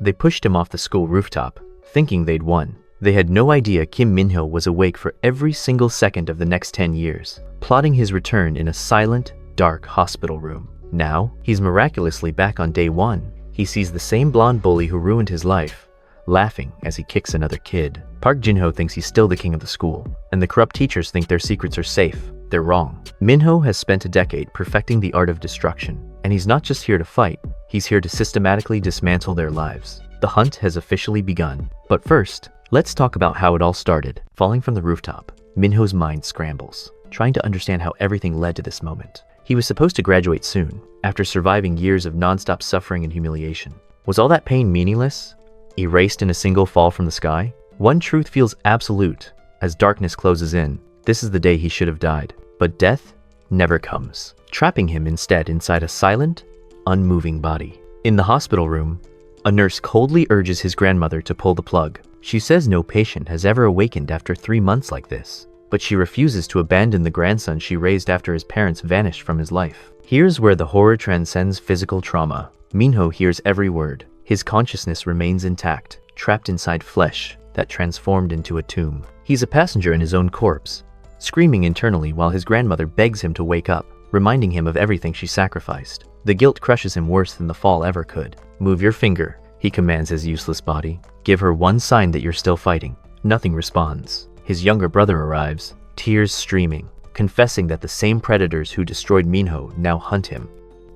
They pushed him off the school rooftop, thinking they'd won. They had no idea Kim Min-ho was awake for every single second of the next 10 years, plotting his return in a silent, dark hospital room. Now, he's miraculously back on day 1. He sees the same blonde bully who ruined his life, laughing as he kicks another kid. Park Jin-ho thinks he's still the king of the school, and the corrupt teachers think their secrets are safe. They're wrong. Min-ho has spent a decade perfecting the art of destruction, and he's not just here to fight, he's here to systematically dismantle their lives. The hunt has officially begun. But first, let's talk about how it all started. Falling from the rooftop, Min-ho's mind scrambles, trying to understand how everything led to this moment. He was supposed to graduate soon, after surviving years of non-stop suffering and humiliation. Was all that pain meaningless? Erased in a single fall from the sky? One truth feels absolute. As darkness closes in, this is the day he should have died. But death never comes, trapping him instead inside a silent, unmoving body. In the hospital room, a nurse coldly urges his grandmother to pull the plug. She says no patient has ever awakened after 3 months like this, but she refuses to abandon the grandson she raised after his parents vanished from his life. Here's where the horror transcends physical trauma. Min-ho hears every word. His consciousness remains intact, trapped inside flesh that transformed into a tomb. He's a passenger in his own corpse, screaming internally while his grandmother begs him to wake up, reminding him of everything she sacrificed. The guilt crushes him worse than the fall ever could. "Move your finger," he commands his useless body. "Give her one sign that you're still fighting." Nothing responds. His younger brother arrives, tears streaming, confessing that the same predators who destroyed Min-ho now hunt him.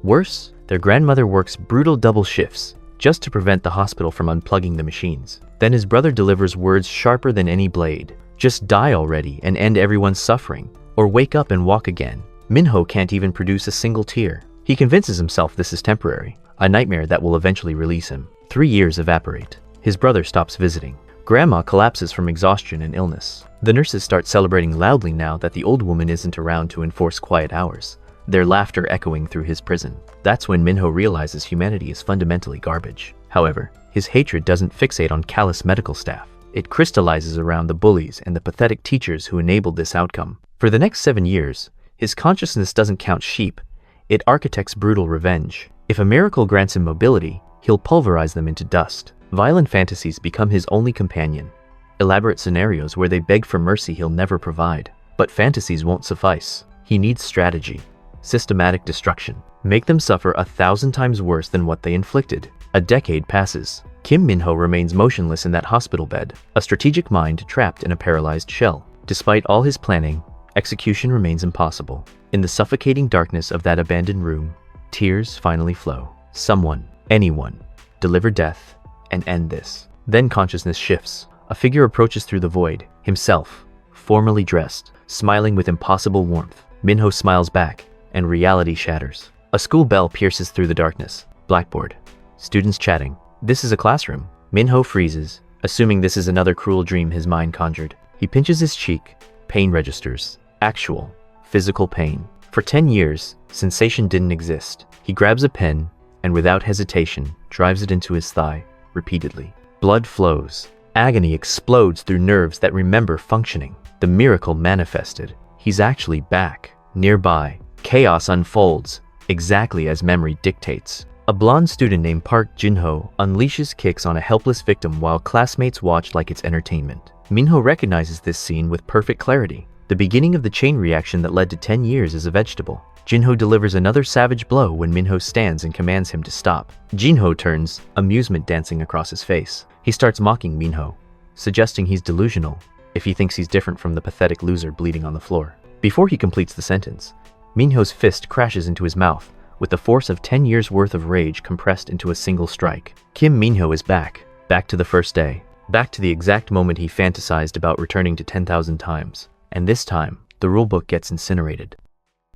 Worse, their grandmother works brutal double shifts just to prevent the hospital from unplugging the machines. Then his brother delivers words sharper than any blade. "Just die already and end everyone's suffering, or wake up and walk again." Min-ho can't even produce a single tear. He convinces himself this is temporary, a nightmare that will eventually release him. 3 years evaporate. His brother stops visiting. Grandma collapses from exhaustion and illness. The nurses start celebrating loudly now that the old woman isn't around to enforce quiet hours, their laughter echoing through his prison. That's when Min-ho realizes humanity is fundamentally garbage. However, his hatred doesn't fixate on callous medical staff. It crystallizes around the bullies and the pathetic teachers who enabled this outcome. For the next 7 years, his consciousness doesn't count sheep, it architects brutal revenge. If a miracle grants him mobility, he'll pulverize them into dust. Violent fantasies become his only companion. Elaborate scenarios where they beg for mercy he'll never provide. But fantasies won't suffice. He needs strategy. Systematic destruction. Make them suffer 1,000 times worse than what they inflicted. A decade passes. Kim Min-ho remains motionless in that hospital bed, a strategic mind trapped in a paralyzed shell. Despite all his planning, execution remains impossible. In the suffocating darkness of that abandoned room, tears finally flow. Someone, anyone, deliver death and end this. Then consciousness shifts. A figure approaches through the void, himself, formally dressed, smiling with impossible warmth. Min-ho smiles back, and reality shatters. A school bell pierces through the darkness. Blackboard. Students chatting. This is a classroom. Min-ho freezes, assuming this is another cruel dream his mind conjured. He pinches his cheek. Pain registers. Actual, physical pain. For 10 years, sensation didn't exist. He grabs a pen, and without hesitation, drives it into his thigh, repeatedly. Blood flows. Agony explodes through nerves that remember functioning. The miracle manifested. He's actually back. Nearby, chaos unfolds, exactly as memory dictates. A blonde student named Park Jin-ho unleashes kicks on a helpless victim while classmates watch like it's entertainment. Min-ho recognizes this scene with perfect clarity. The beginning of the chain reaction that led to 10 years is a vegetable. Jin-ho delivers another savage blow when Min-ho stands and commands him to stop. Jin-ho turns, amusement dancing across his face. He starts mocking Min-ho, suggesting he's delusional if he thinks he's different from the pathetic loser bleeding on the floor. Before he completes the sentence, Min-ho's fist crashes into his mouth, with the force of 10 years' worth of rage compressed into a single strike. Kim Min-ho is back to the first day, back to the exact moment he fantasized about returning to 10,000 times. And this time, the rulebook gets incinerated.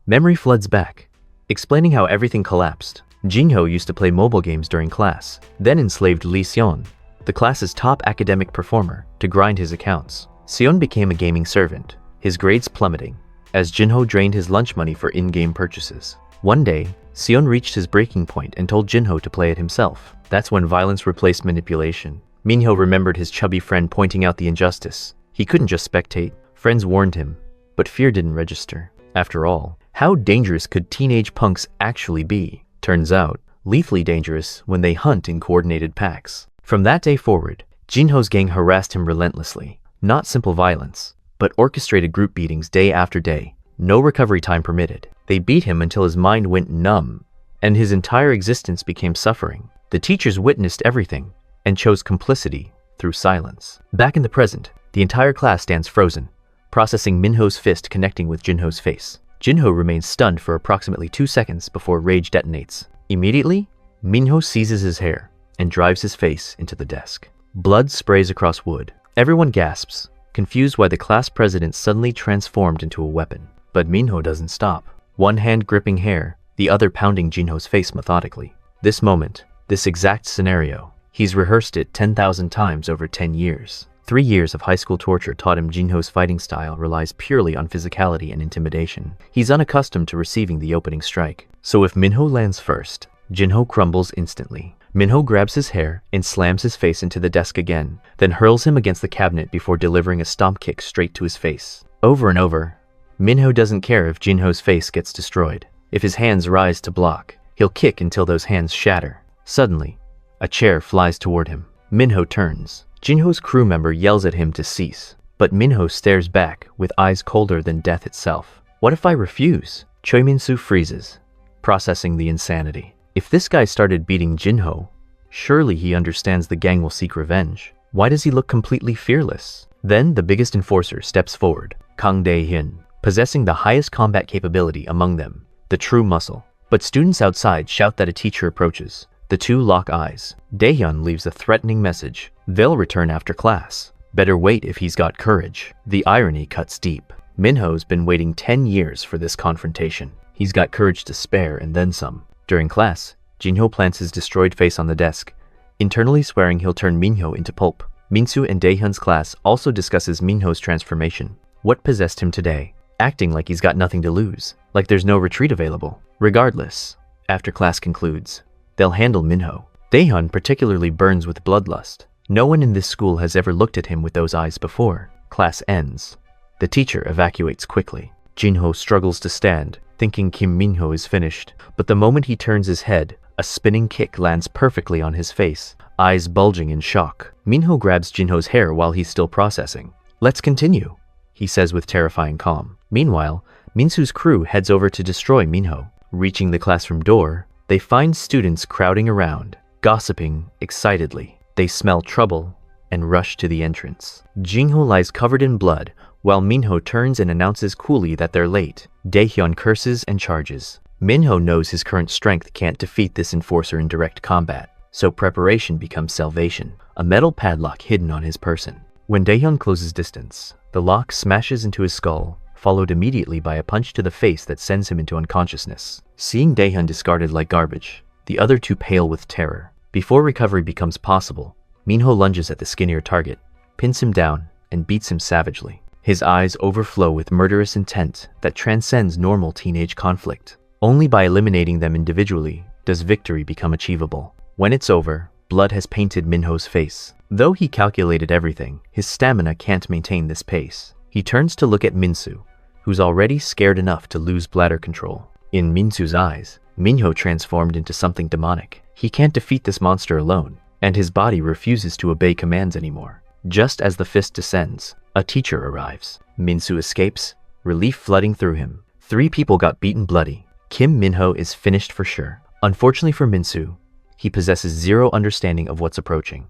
Memory floods back, explaining how everything collapsed. Jin-ho used to play mobile games during class, then enslaved Lee Seon, the class's top academic performer, to grind his accounts. Seon became a gaming servant, his grades plummeting, as Jin-ho drained his lunch money for in-game purchases. One day, Seon reached his breaking point and told Jin-ho to play it himself. That's when violence replaced manipulation. Min-ho remembered his chubby friend pointing out the injustice. He couldn't just spectate. Friends warned him, but fear didn't register. After all, how dangerous could teenage punks actually be? Turns out, lethally dangerous when they hunt in coordinated packs. From that day forward, Jinho's gang harassed him relentlessly. Not simple violence, but orchestrated group beatings day after day. No recovery time permitted. They beat him until his mind went numb, and his entire existence became suffering. The teachers witnessed everything, and chose complicity through silence. Back in the present, the entire class stands frozen, processing Minho's fist connecting with Jinho's face. Jinho remains stunned for approximately 2 seconds before rage detonates. Immediately, Minho seizes his hair and drives his face into the desk. Blood sprays across wood. Everyone gasps, confused why the class president suddenly transformed into a weapon. But Minho doesn't stop. One hand gripping hair, the other pounding Jinho's face methodically. This moment, this exact scenario, he's rehearsed it 10,000 times over 10 years. 3 years of high school torture taught him Jinho's fighting style relies purely on physicality and intimidation. He's unaccustomed to receiving the opening strike. So if Minho lands first, Jinho crumbles instantly. Minho grabs his hair and slams his face into the desk again, then hurls him against the cabinet before delivering a stomp kick straight to his face. Over and over, Minho doesn't care if Jinho's face gets destroyed. If his hands rise to block, he'll kick until those hands shatter. Suddenly, a chair flies toward him. Minho turns. Jinho's crew member yells at him to cease, but Minho stares back with eyes colder than death itself. What if I refuse? Choi Min-soo freezes, processing the insanity. If this guy started beating Jinho, surely he understands the gang will seek revenge. Why does he look completely fearless? Then the biggest enforcer steps forward, Kang Dae-hyun, possessing the highest combat capability among them, the true muscle. But students outside shout that a teacher approaches. The two lock eyes. Dae-hyun leaves a threatening message. They'll return after class. Better wait if he's got courage. The irony cuts deep. Minho's been waiting 10 years for this confrontation. He's got courage to spare and then some. During class, Jinho plants his destroyed face on the desk, internally swearing he'll turn Minho into pulp. Minsu and Dae-hyun's class also discusses Minho's transformation. What possessed him today? Acting like he's got nothing to lose, like there's no retreat available. Regardless, after class concludes, they'll handle Minho. Dae-hyun particularly burns with bloodlust. No one in this school has ever looked at him with those eyes before. Class ends. The teacher evacuates quickly. Jinho struggles to stand, thinking Kim Minho is finished. But the moment he turns his head, a spinning kick lands perfectly on his face, eyes bulging in shock. Minho grabs Jinho's hair while he's still processing. "Let's continue," he says with terrifying calm. Meanwhile, Minsu's crew heads over to destroy Minho. Reaching the classroom door, they find students crowding around, gossiping excitedly. They smell trouble and rush to the entrance. Jinho lies covered in blood, while Minho turns and announces coolly that they're late. Dae-hyun curses and charges. Minho knows his current strength can't defeat this enforcer in direct combat, so preparation becomes salvation, a metal padlock hidden on his person. When Dae-hyun closes distance, the lock smashes into his skull, followed immediately by a punch to the face that sends him into unconsciousness. Seeing Dae-hyun discarded like garbage, the other two pale with terror. Before recovery becomes possible, Minho lunges at the skinnier target, pins him down, and beats him savagely. His eyes overflow with murderous intent that transcends normal teenage conflict. Only by eliminating them individually does victory become achievable. When it's over, blood has painted Minho's face. Though he calculated everything, his stamina can't maintain this pace. He turns to look at Minsu, who's already scared enough to lose bladder control. In Minsu's eyes, Minho transformed into something demonic. He can't defeat this monster alone, and his body refuses to obey commands anymore. Just as the fist descends, a teacher arrives. Minsu escapes, relief flooding through him. 3 people got beaten bloody. Kim Minho is finished for sure. Unfortunately for Minsu, he possesses zero understanding of what's approaching.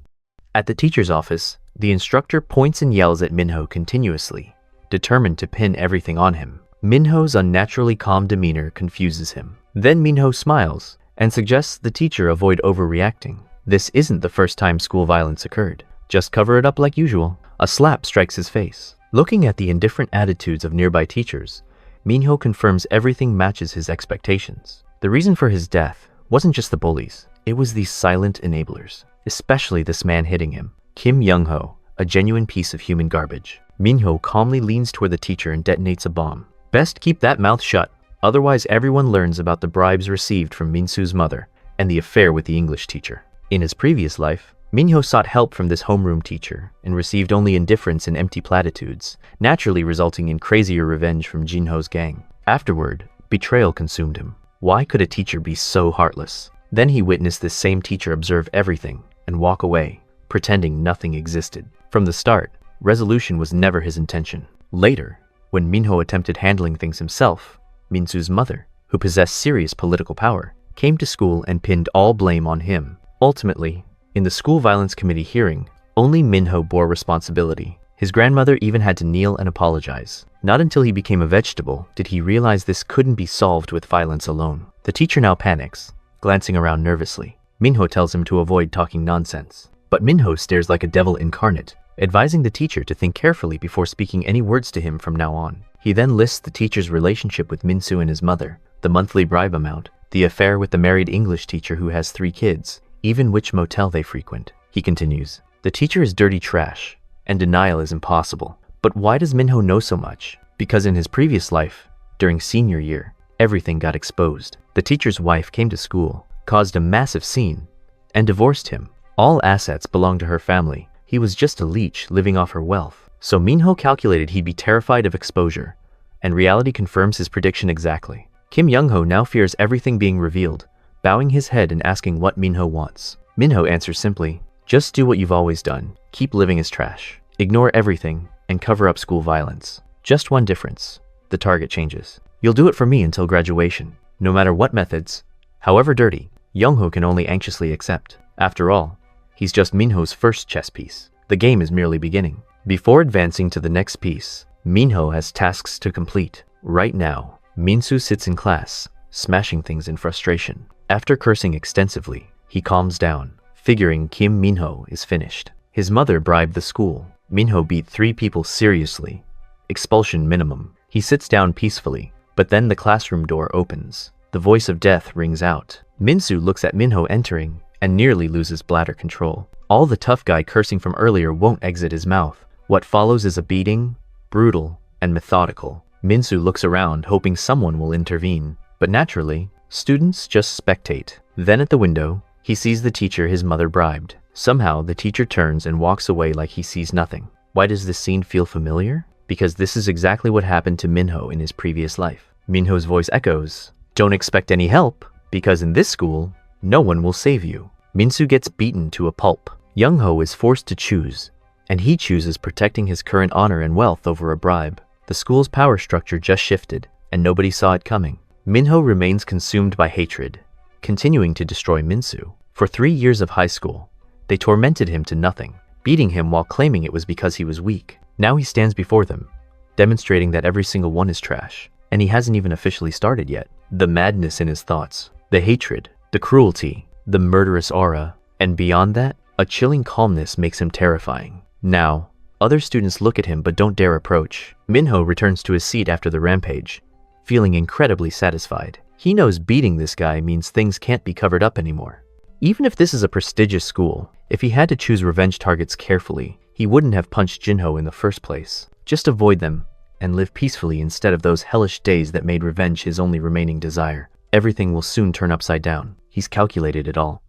At the teacher's office, the instructor points and yells at Minho continuously, determined to pin everything on him. Minho's unnaturally calm demeanor confuses him. Then Minho smiles and suggests the teacher avoid overreacting. This isn't the first time school violence occurred. Just cover it up like usual. A slap strikes his face. Looking at the indifferent attitudes of nearby teachers, Minho confirms everything matches his expectations. The reason for his death wasn't just the bullies. It was these silent enablers, especially this man hitting him, Kim Young-ho, a genuine piece of human garbage. Minho calmly leans toward the teacher and detonates a bomb. Best keep that mouth shut, otherwise everyone learns about the bribes received from Minsu's mother and the affair with the English teacher. In his previous life, Minho sought help from this homeroom teacher and received only indifference and empty platitudes, naturally resulting in crazier revenge from Jinho's gang. Afterward, betrayal consumed him. Why could a teacher be so heartless? Then he witnessed this same teacher observe everything and walk away, pretending nothing existed. From the start, resolution was never his intention. Later, when Minho attempted handling things himself, Minsu's mother, who possessed serious political power, came to school and pinned all blame on him. Ultimately, in the school violence committee hearing, only Minho bore responsibility. His grandmother even had to kneel and apologize. Not until he became a vegetable did he realize this couldn't be solved with violence alone. The teacher now panics, glancing around nervously. Minho tells him to avoid talking nonsense. But Minho stares like a devil incarnate, advising the teacher to think carefully before speaking any words to him from now on. He then lists the teacher's relationship with Minsu and his mother, the monthly bribe amount, the affair with the married English teacher who has 3 kids, even which motel they frequent. He continues, "The teacher is dirty trash, and denial is impossible." But why does Minho know so much? Because in his previous life, during senior year, everything got exposed. The teacher's wife came to school, caused a massive scene, and divorced him. All assets belonged to her family. He was just a leech living off her wealth. So Minho calculated he'd be terrified of exposure, and reality confirms his prediction exactly. Kim Young-ho now fears everything being revealed, bowing his head and asking what Minho wants. Minho answers simply, "Just do what you've always done. Keep living as trash. Ignore everything and cover up school violence. Just one difference. The target changes. You'll do it for me until graduation. No matter what methods, however dirty, Young-ho can only anxiously accept. After all, he's just Minho's first chess piece. The game is merely beginning." Before advancing to the next piece, Minho has tasks to complete. Right now, Minsu sits in class, smashing things in frustration. After cursing extensively, he calms down, figuring Kim Minho is finished. His mother bribed the school. Minho beat 3 people seriously. Expulsion minimum. He sits down peacefully, but then the classroom door opens. The voice of death rings out. Minsu looks at Minho entering and nearly loses bladder control. All the tough guy cursing from earlier won't exit his mouth. What follows is a beating, brutal and methodical. Minsu looks around, hoping someone will intervene. But naturally, students just spectate. Then at the window, he sees the teacher his mother bribed. Somehow, the teacher turns and walks away like he sees nothing. Why does this scene feel familiar? Because this is exactly what happened to Minho in his previous life. Minho's voice echoes, "Don't expect any help, because in this school, no one will save you." Minsu gets beaten to a pulp. Young-ho is forced to choose, and he chooses protecting his current honor and wealth over a bribe. The school's power structure just shifted, and nobody saw it coming. Minho remains consumed by hatred, continuing to destroy Minsu. For 3 years of high school, they tormented him to nothing, beating him while claiming it was because he was weak. Now he stands before them, demonstrating that every single one is trash, and he hasn't even officially started yet. The madness in his thoughts, the hatred, the cruelty, the murderous aura, and beyond that, a chilling calmness makes him terrifying. Now, other students look at him but don't dare approach. Minho returns to his seat after the rampage, feeling incredibly satisfied. He knows beating this guy means things can't be covered up anymore. Even if this is a prestigious school, if he had to choose revenge targets carefully, he wouldn't have punched Jinho in the first place. Just avoid them and live peacefully instead of those hellish days that made revenge his only remaining desire. Everything will soon turn upside down. He's calculated it all.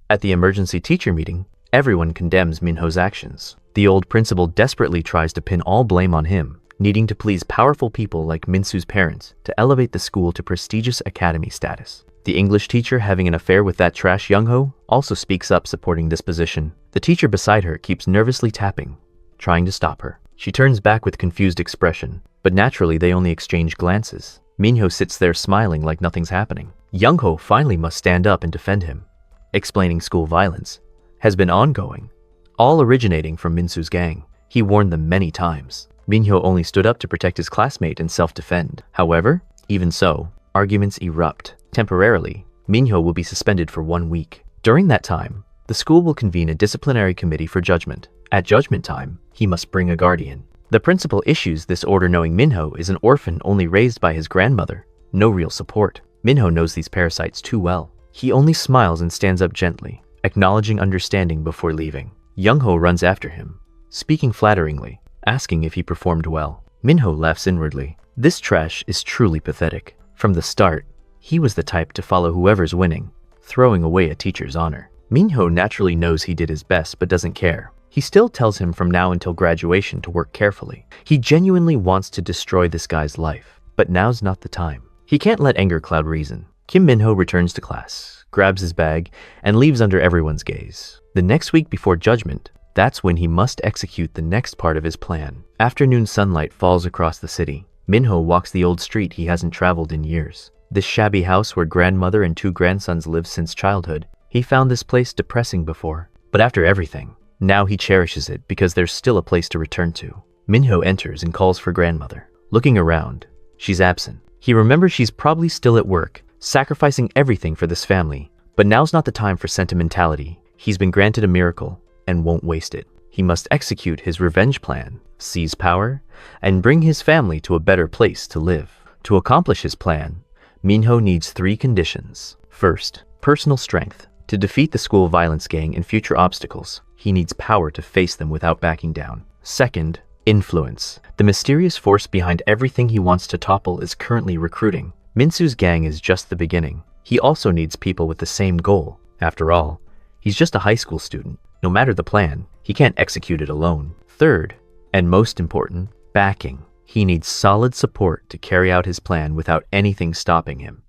At the emergency teacher meeting, everyone condemns Minho's actions. The old principal desperately tries to pin all blame on him, needing to please powerful people like Minsu's parents to elevate the school to prestigious academy status. The English teacher having an affair with that trash Young-ho also speaks up, supporting this position. The teacher beside her keeps nervously tapping, trying to stop her. She turns back with confused expression, but naturally they only exchange glances. Minho sits there smiling like nothing's happening. Young-ho finally must stand up and defend him, explaining school violence has been ongoing, all originating from Minsu's gang. He warned them many times. Minho only stood up to protect his classmate and self-defend. However, even so, arguments erupt. Temporarily, Minho will be suspended for 1 week. During that time, the school will convene a disciplinary committee for judgment. At judgment time, he must bring a guardian. The principal issues this order knowing Minho is an orphan only raised by his grandmother. No real support. Minho knows these parasites too well. He only smiles and stands up gently, acknowledging understanding before leaving. Young-ho runs after him, speaking flatteringly, asking if he performed well. Minho laughs inwardly. This trash is truly pathetic. From the start, he was the type to follow whoever's winning, throwing away a teacher's honor. Minho naturally knows he did his best but doesn't care. He still tells him from now until graduation to work carefully. He genuinely wants to destroy this guy's life, but now's not the time. He can't let anger cloud reason. Kim Minho returns to class, grabs his bag, and leaves under everyone's gaze. The next week before judgment, That's when he must execute the next part of his plan. Afternoon sunlight falls across the city. Minho walks the old street he hasn't traveled in years. This shabby house where grandmother and 2 grandsons live since childhood. He found this place depressing before, but after everything, now he cherishes it because there's still a place to return to. Minho enters and calls for grandmother. Looking around, she's absent. He remembers she's probably still at work, sacrificing everything for this family. But now's not the time for sentimentality. He's been granted a miracle and won't waste it. He must execute his revenge plan, seize power, and bring his family to a better place to live. To accomplish his plan, Minho needs 3 conditions. First, personal strength. To defeat the school violence gang and future obstacles, he needs power to face them without backing down. Second, influence. The mysterious force behind everything he wants to topple is currently recruiting. Minsu's gang is just the beginning. He also needs people with the same goal. After all, he's just a high school student. No matter the plan, he can't execute it alone. Third, and most important, backing. He needs solid support to carry out his plan without anything stopping him.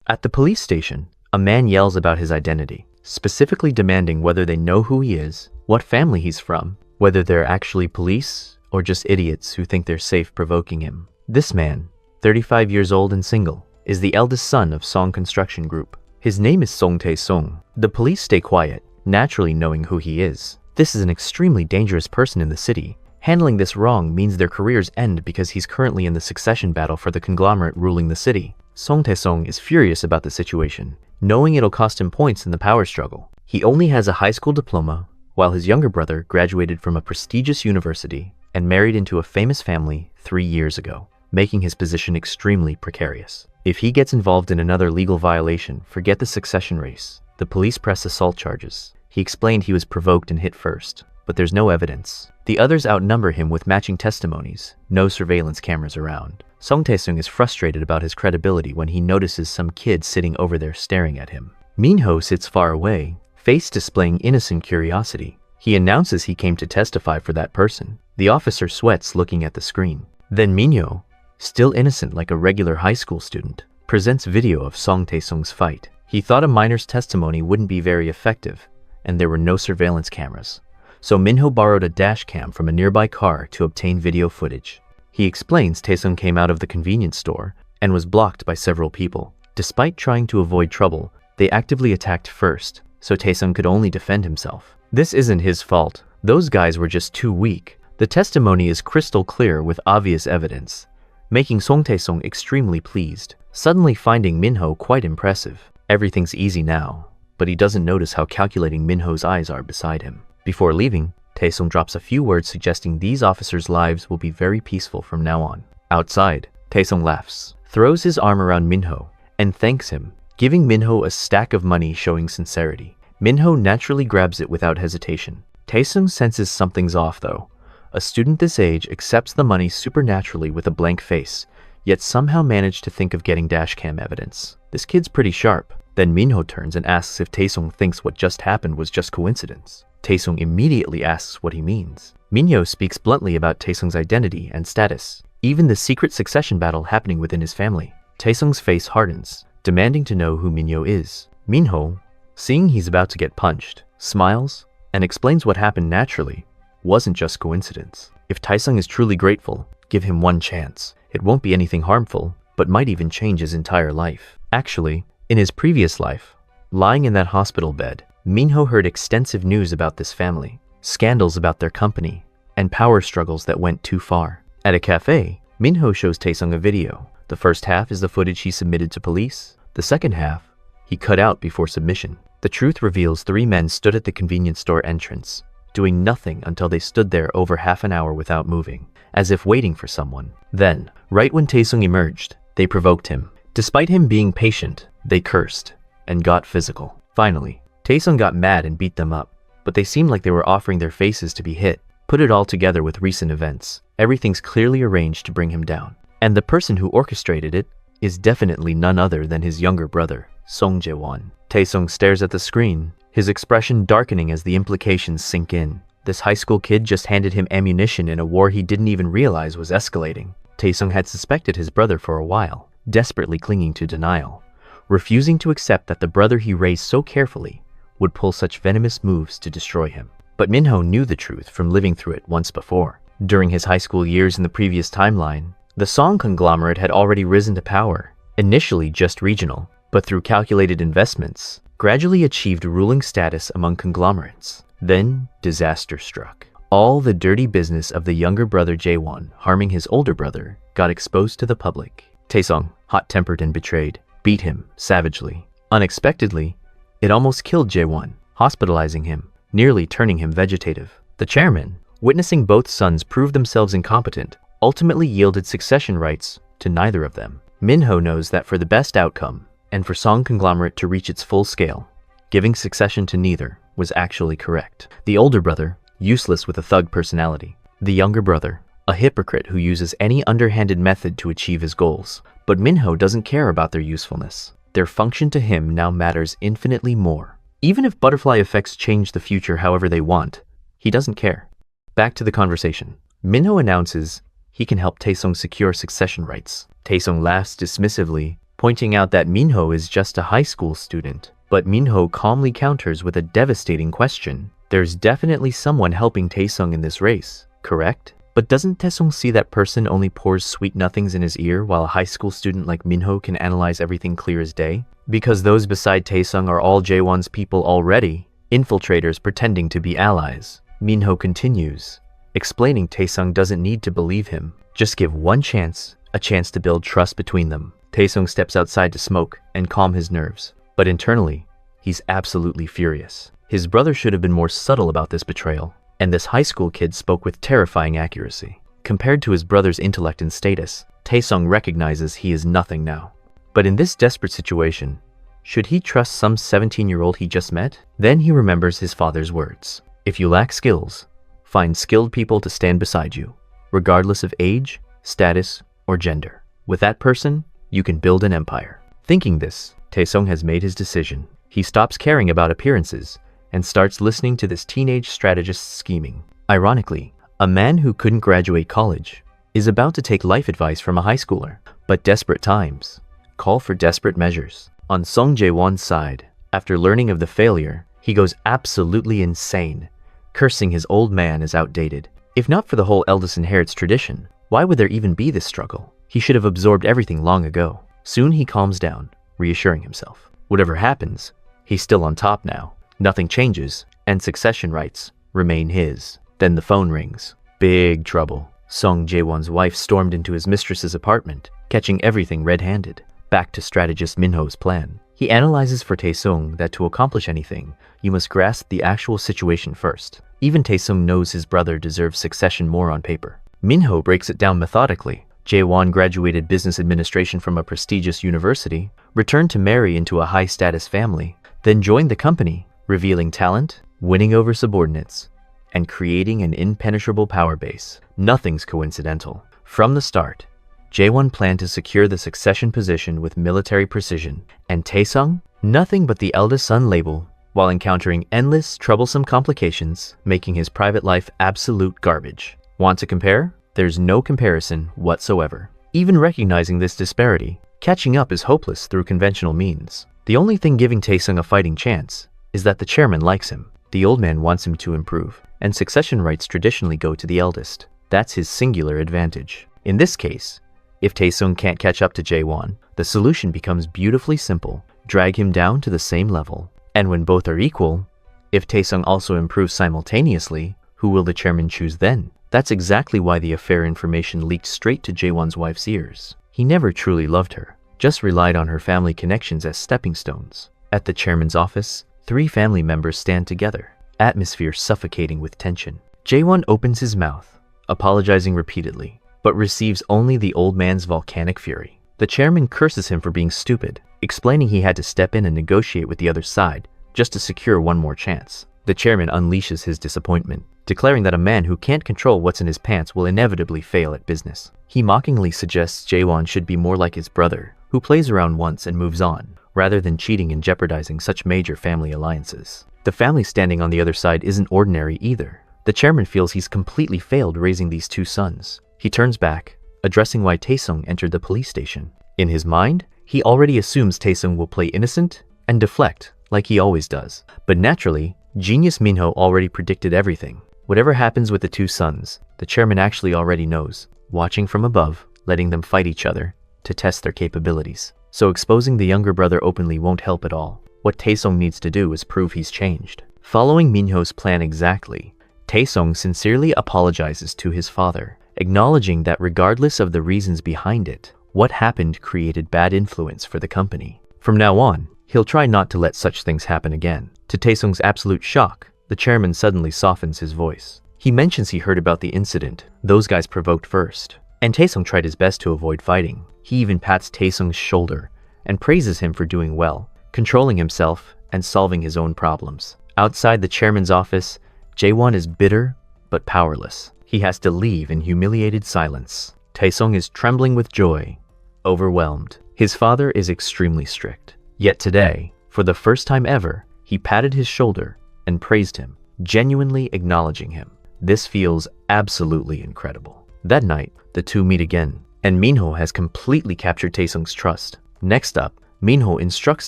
At the police station, a man yells about his identity, specifically demanding whether they know who he is, what family he's from, whether they're actually police or just idiots who think they're safe provoking him. This man, 35 years old and single, is the eldest son of Song Construction Group. His name is Song Tae-sung. The police stay quiet, naturally knowing who he is. This is an extremely dangerous person in the city. Handling this wrong means their careers end because he's currently in the succession battle for the conglomerate ruling the city. Song Tae-sung is furious about the situation, knowing it'll cost him points in the power struggle. He only has a high school diploma, while his younger brother graduated from a prestigious university and married into a famous family 3 years ago, making his position extremely precarious. If he gets involved in another legal violation, forget the succession race. The police press assault charges. He explained he was provoked and hit first, but there's no evidence. The others outnumber him with matching testimonies, no surveillance cameras around. Song Tae-sung is frustrated about his credibility when he notices some kid sitting over there staring at him. Minho sits far away, face displaying innocent curiosity. He announces he came to testify for that person. The officer sweats looking at the screen. Then Minho, still innocent like a regular high school student, presents video of Song Tae-sung's fight. He thought a minor's testimony wouldn't be very effective, and there were no surveillance cameras. So Minho borrowed a dash cam from a nearby car to obtain video footage. He explains Tae-sung came out of the convenience store and was blocked by several people. Despite trying to avoid trouble, they actively attacked first, so Tae-sung could only defend himself. This isn't his fault. Those guys were just too weak. The testimony is crystal clear with obvious evidence, making Song Tae-sung extremely pleased, suddenly finding Minho quite impressive. Everything's easy now, but he doesn't notice how calculating Minho's eyes are beside him. Before leaving, Tae-sung drops a few words suggesting these officers' lives will be very peaceful from now on. Outside, Tae-sung laughs, throws his arm around Minho, and thanks him, giving Minho a stack of money showing sincerity. Minho naturally grabs it without hesitation. Tae-sung senses something's off though. A student this age accepts the money supernaturally with a blank face, yet somehow managed to think of getting dashcam evidence. This kid's pretty sharp. Then Minho turns and asks if Tae-sung thinks what just happened was just coincidence. Tae-sung immediately asks what he means. Minho speaks bluntly about Tae-sung's identity and status, even the secret succession battle happening within his family. Tae-sung's face hardens, demanding to know who Minho is. Minho, seeing he's about to get punched, smiles and explains what happened naturally wasn't just coincidence. If Tae-sung is truly grateful, give him one chance. It won't be anything harmful, but might even change his entire life. Actually, in his previous life, lying in that hospital bed, Minho heard extensive news about this family, scandals about their company, and power struggles that went too far. At a cafe, Minho shows Tae-sung a video. The first half is the footage he submitted to police. The second half, he cut out before submission. The truth reveals 3 men stood at the convenience store entrance, doing nothing until they stood there over half an hour without moving, as if waiting for someone. Then, right when Tae-sung emerged, they provoked him. Despite him being patient, they cursed and got physical. Finally, Tae-sung got mad and beat them up, but they seemed like they were offering their faces to be hit. Put it all together with recent events, everything's clearly arranged to bring him down. And the person who orchestrated it is definitely none other than his younger brother, Song Jae-won. Tae-sung stares at the screen, his expression darkening as the implications sink in. This high school kid just handed him ammunition in a war he didn't even realize was escalating. Tae-sung had suspected his brother for a while, desperately clinging to denial, refusing to accept that the brother he raised so carefully would pull such venomous moves to destroy him. But Minho knew the truth from living through it once before. During his high school years in the previous timeline, the Song conglomerate had already risen to power, initially just regional, but through calculated investments, gradually achieved ruling status among conglomerates. Then, disaster struck. All the dirty business of the younger brother Jaewon harming his older brother got exposed to the public. Taesung, hot-tempered and betrayed, beat him savagely. Unexpectedly, it almost killed Jaewon, hospitalizing him, nearly turning him vegetative. The chairman, witnessing both sons prove themselves incompetent, ultimately yielded succession rights to neither of them. Minho knows that for the best outcome, and for Song conglomerate to reach its full scale, giving succession to neither was actually correct. The older brother, useless with a thug personality. The younger brother, a hypocrite who uses any underhanded method to achieve his goals. But Minho doesn't care about their usefulness. Their function to him now matters infinitely more. Even if butterfly effects change the future however they want, he doesn't care. Back to the conversation. Minho announces he can help Taesung secure succession rights. Taesung laughs dismissively, pointing out that Minho is just a high school student. But Minho calmly counters with a devastating question. There's definitely someone helping Taesung in this race, correct? But doesn't Taesung see that person only pours sweet nothings in his ear while a high school student like Minho can analyze everything clear as day? Because those beside Taesung are all Jaewon's people already, infiltrators pretending to be allies. Minho continues, explaining Taesung doesn't need to believe him. Just give one chance, a chance to build trust between them. Taesung steps outside to smoke and calm his nerves. But internally, he's absolutely furious. His brother should have been more subtle about this betrayal, and this high school kid spoke with terrifying accuracy. Compared to his brother's intellect and status, Taesung recognizes he is nothing now. But in this desperate situation, should he trust some 17-year-old he just met? Then he remembers his father's words. If you lack skills, find skilled people to stand beside you, regardless of age, status, or gender. With that person, you can build an empire. Thinking this, Taesung has made his decision. He stops caring about appearances and starts listening to this teenage strategist's scheming. Ironically, a man who couldn't graduate college is about to take life advice from a high schooler. But desperate times call for desperate measures. On Song Jae-won's side, after learning of the failure, he goes absolutely insane, cursing his old man as outdated. If not for the whole eldest inherits tradition, why would there even be this struggle? He should have absorbed everything long ago. Soon he calms down, reassuring himself. Whatever happens, he's still on top now. Nothing changes, and succession rights remain his. Then the phone rings. Big trouble. Song Jae-won's wife stormed into his mistress's apartment, catching everything red-handed. Back to strategist Minho's plan. He analyzes for Taesung that to accomplish anything, you must grasp the actual situation first. Even Taesung knows his brother deserves succession more on paper. Minho breaks it down methodically. Jae-won graduated business administration from a prestigious university, returned to marry into a high-status family, then joined the company, revealing talent, winning over subordinates, and creating an impenetrable power base. Nothing's coincidental. From the start, Jae-won planned to secure the succession position with military precision, and Taesung, nothing but the eldest son label, while encountering endless, troublesome complications, making his private life absolute garbage. Want to compare? There's no comparison whatsoever. Even recognizing this disparity, catching up is hopeless through conventional means. The only thing giving Taesung a fighting chance is that the chairman likes him. The old man wants him to improve, and succession rights traditionally go to the eldest. That's his singular advantage. In this case, if Taesung can't catch up to Jae-won, the solution becomes beautifully simple. Drag him down to the same level. And when both are equal, if Taesung also improves simultaneously, who will the chairman choose then? That's exactly why the affair information leaked straight to Jae-won's wife's ears. He never truly loved her, just relied on her family connections as stepping stones. At the chairman's office, 3 family members stand together, atmosphere suffocating with tension. Jae-won opens his mouth, apologizing repeatedly, but receives only the old man's volcanic fury. The chairman curses him for being stupid, explaining he had to step in and negotiate with the other side just to secure one more chance. The chairman unleashes his disappointment, declaring that a man who can't control what's in his pants will inevitably fail at business. He mockingly suggests Jae-won should be more like his brother, who plays around once and moves on, rather than cheating and jeopardizing such major family alliances. The family standing on the other side isn't ordinary either. The chairman feels he's completely failed raising these 2 sons. He turns back, addressing why Taesung entered the police station. In his mind, he already assumes Taesung will play innocent and deflect like he always does. But naturally, Genius Minho already predicted everything. Whatever happens with the two sons, the chairman actually already knows, watching from above, letting them fight each other to test their capabilities. So exposing the younger brother openly won't help at all. What Taesung needs to do is prove he's changed. Following Minho's plan exactly, Taesung sincerely apologizes to his father, acknowledging that regardless of the reasons behind it, what happened created bad influence for the company. From now on, he'll try not to let such things happen again. To Taesung's absolute shock, the chairman suddenly softens his voice. He mentions he heard about the incident those guys provoked first, and Taesung tried his best to avoid fighting. He even pats Taesung's shoulder and praises him for doing well, controlling himself and solving his own problems. Outside the chairman's office, Jaewon is bitter but powerless. He has to leave in humiliated silence. Taesung is trembling with joy, overwhelmed. His father is extremely strict. Yet today, for the first time ever, he patted his shoulder and praised him, genuinely acknowledging him. This feels absolutely incredible. That night, the two meet again, and Minho has completely captured Taesung's trust. Next up, Minho instructs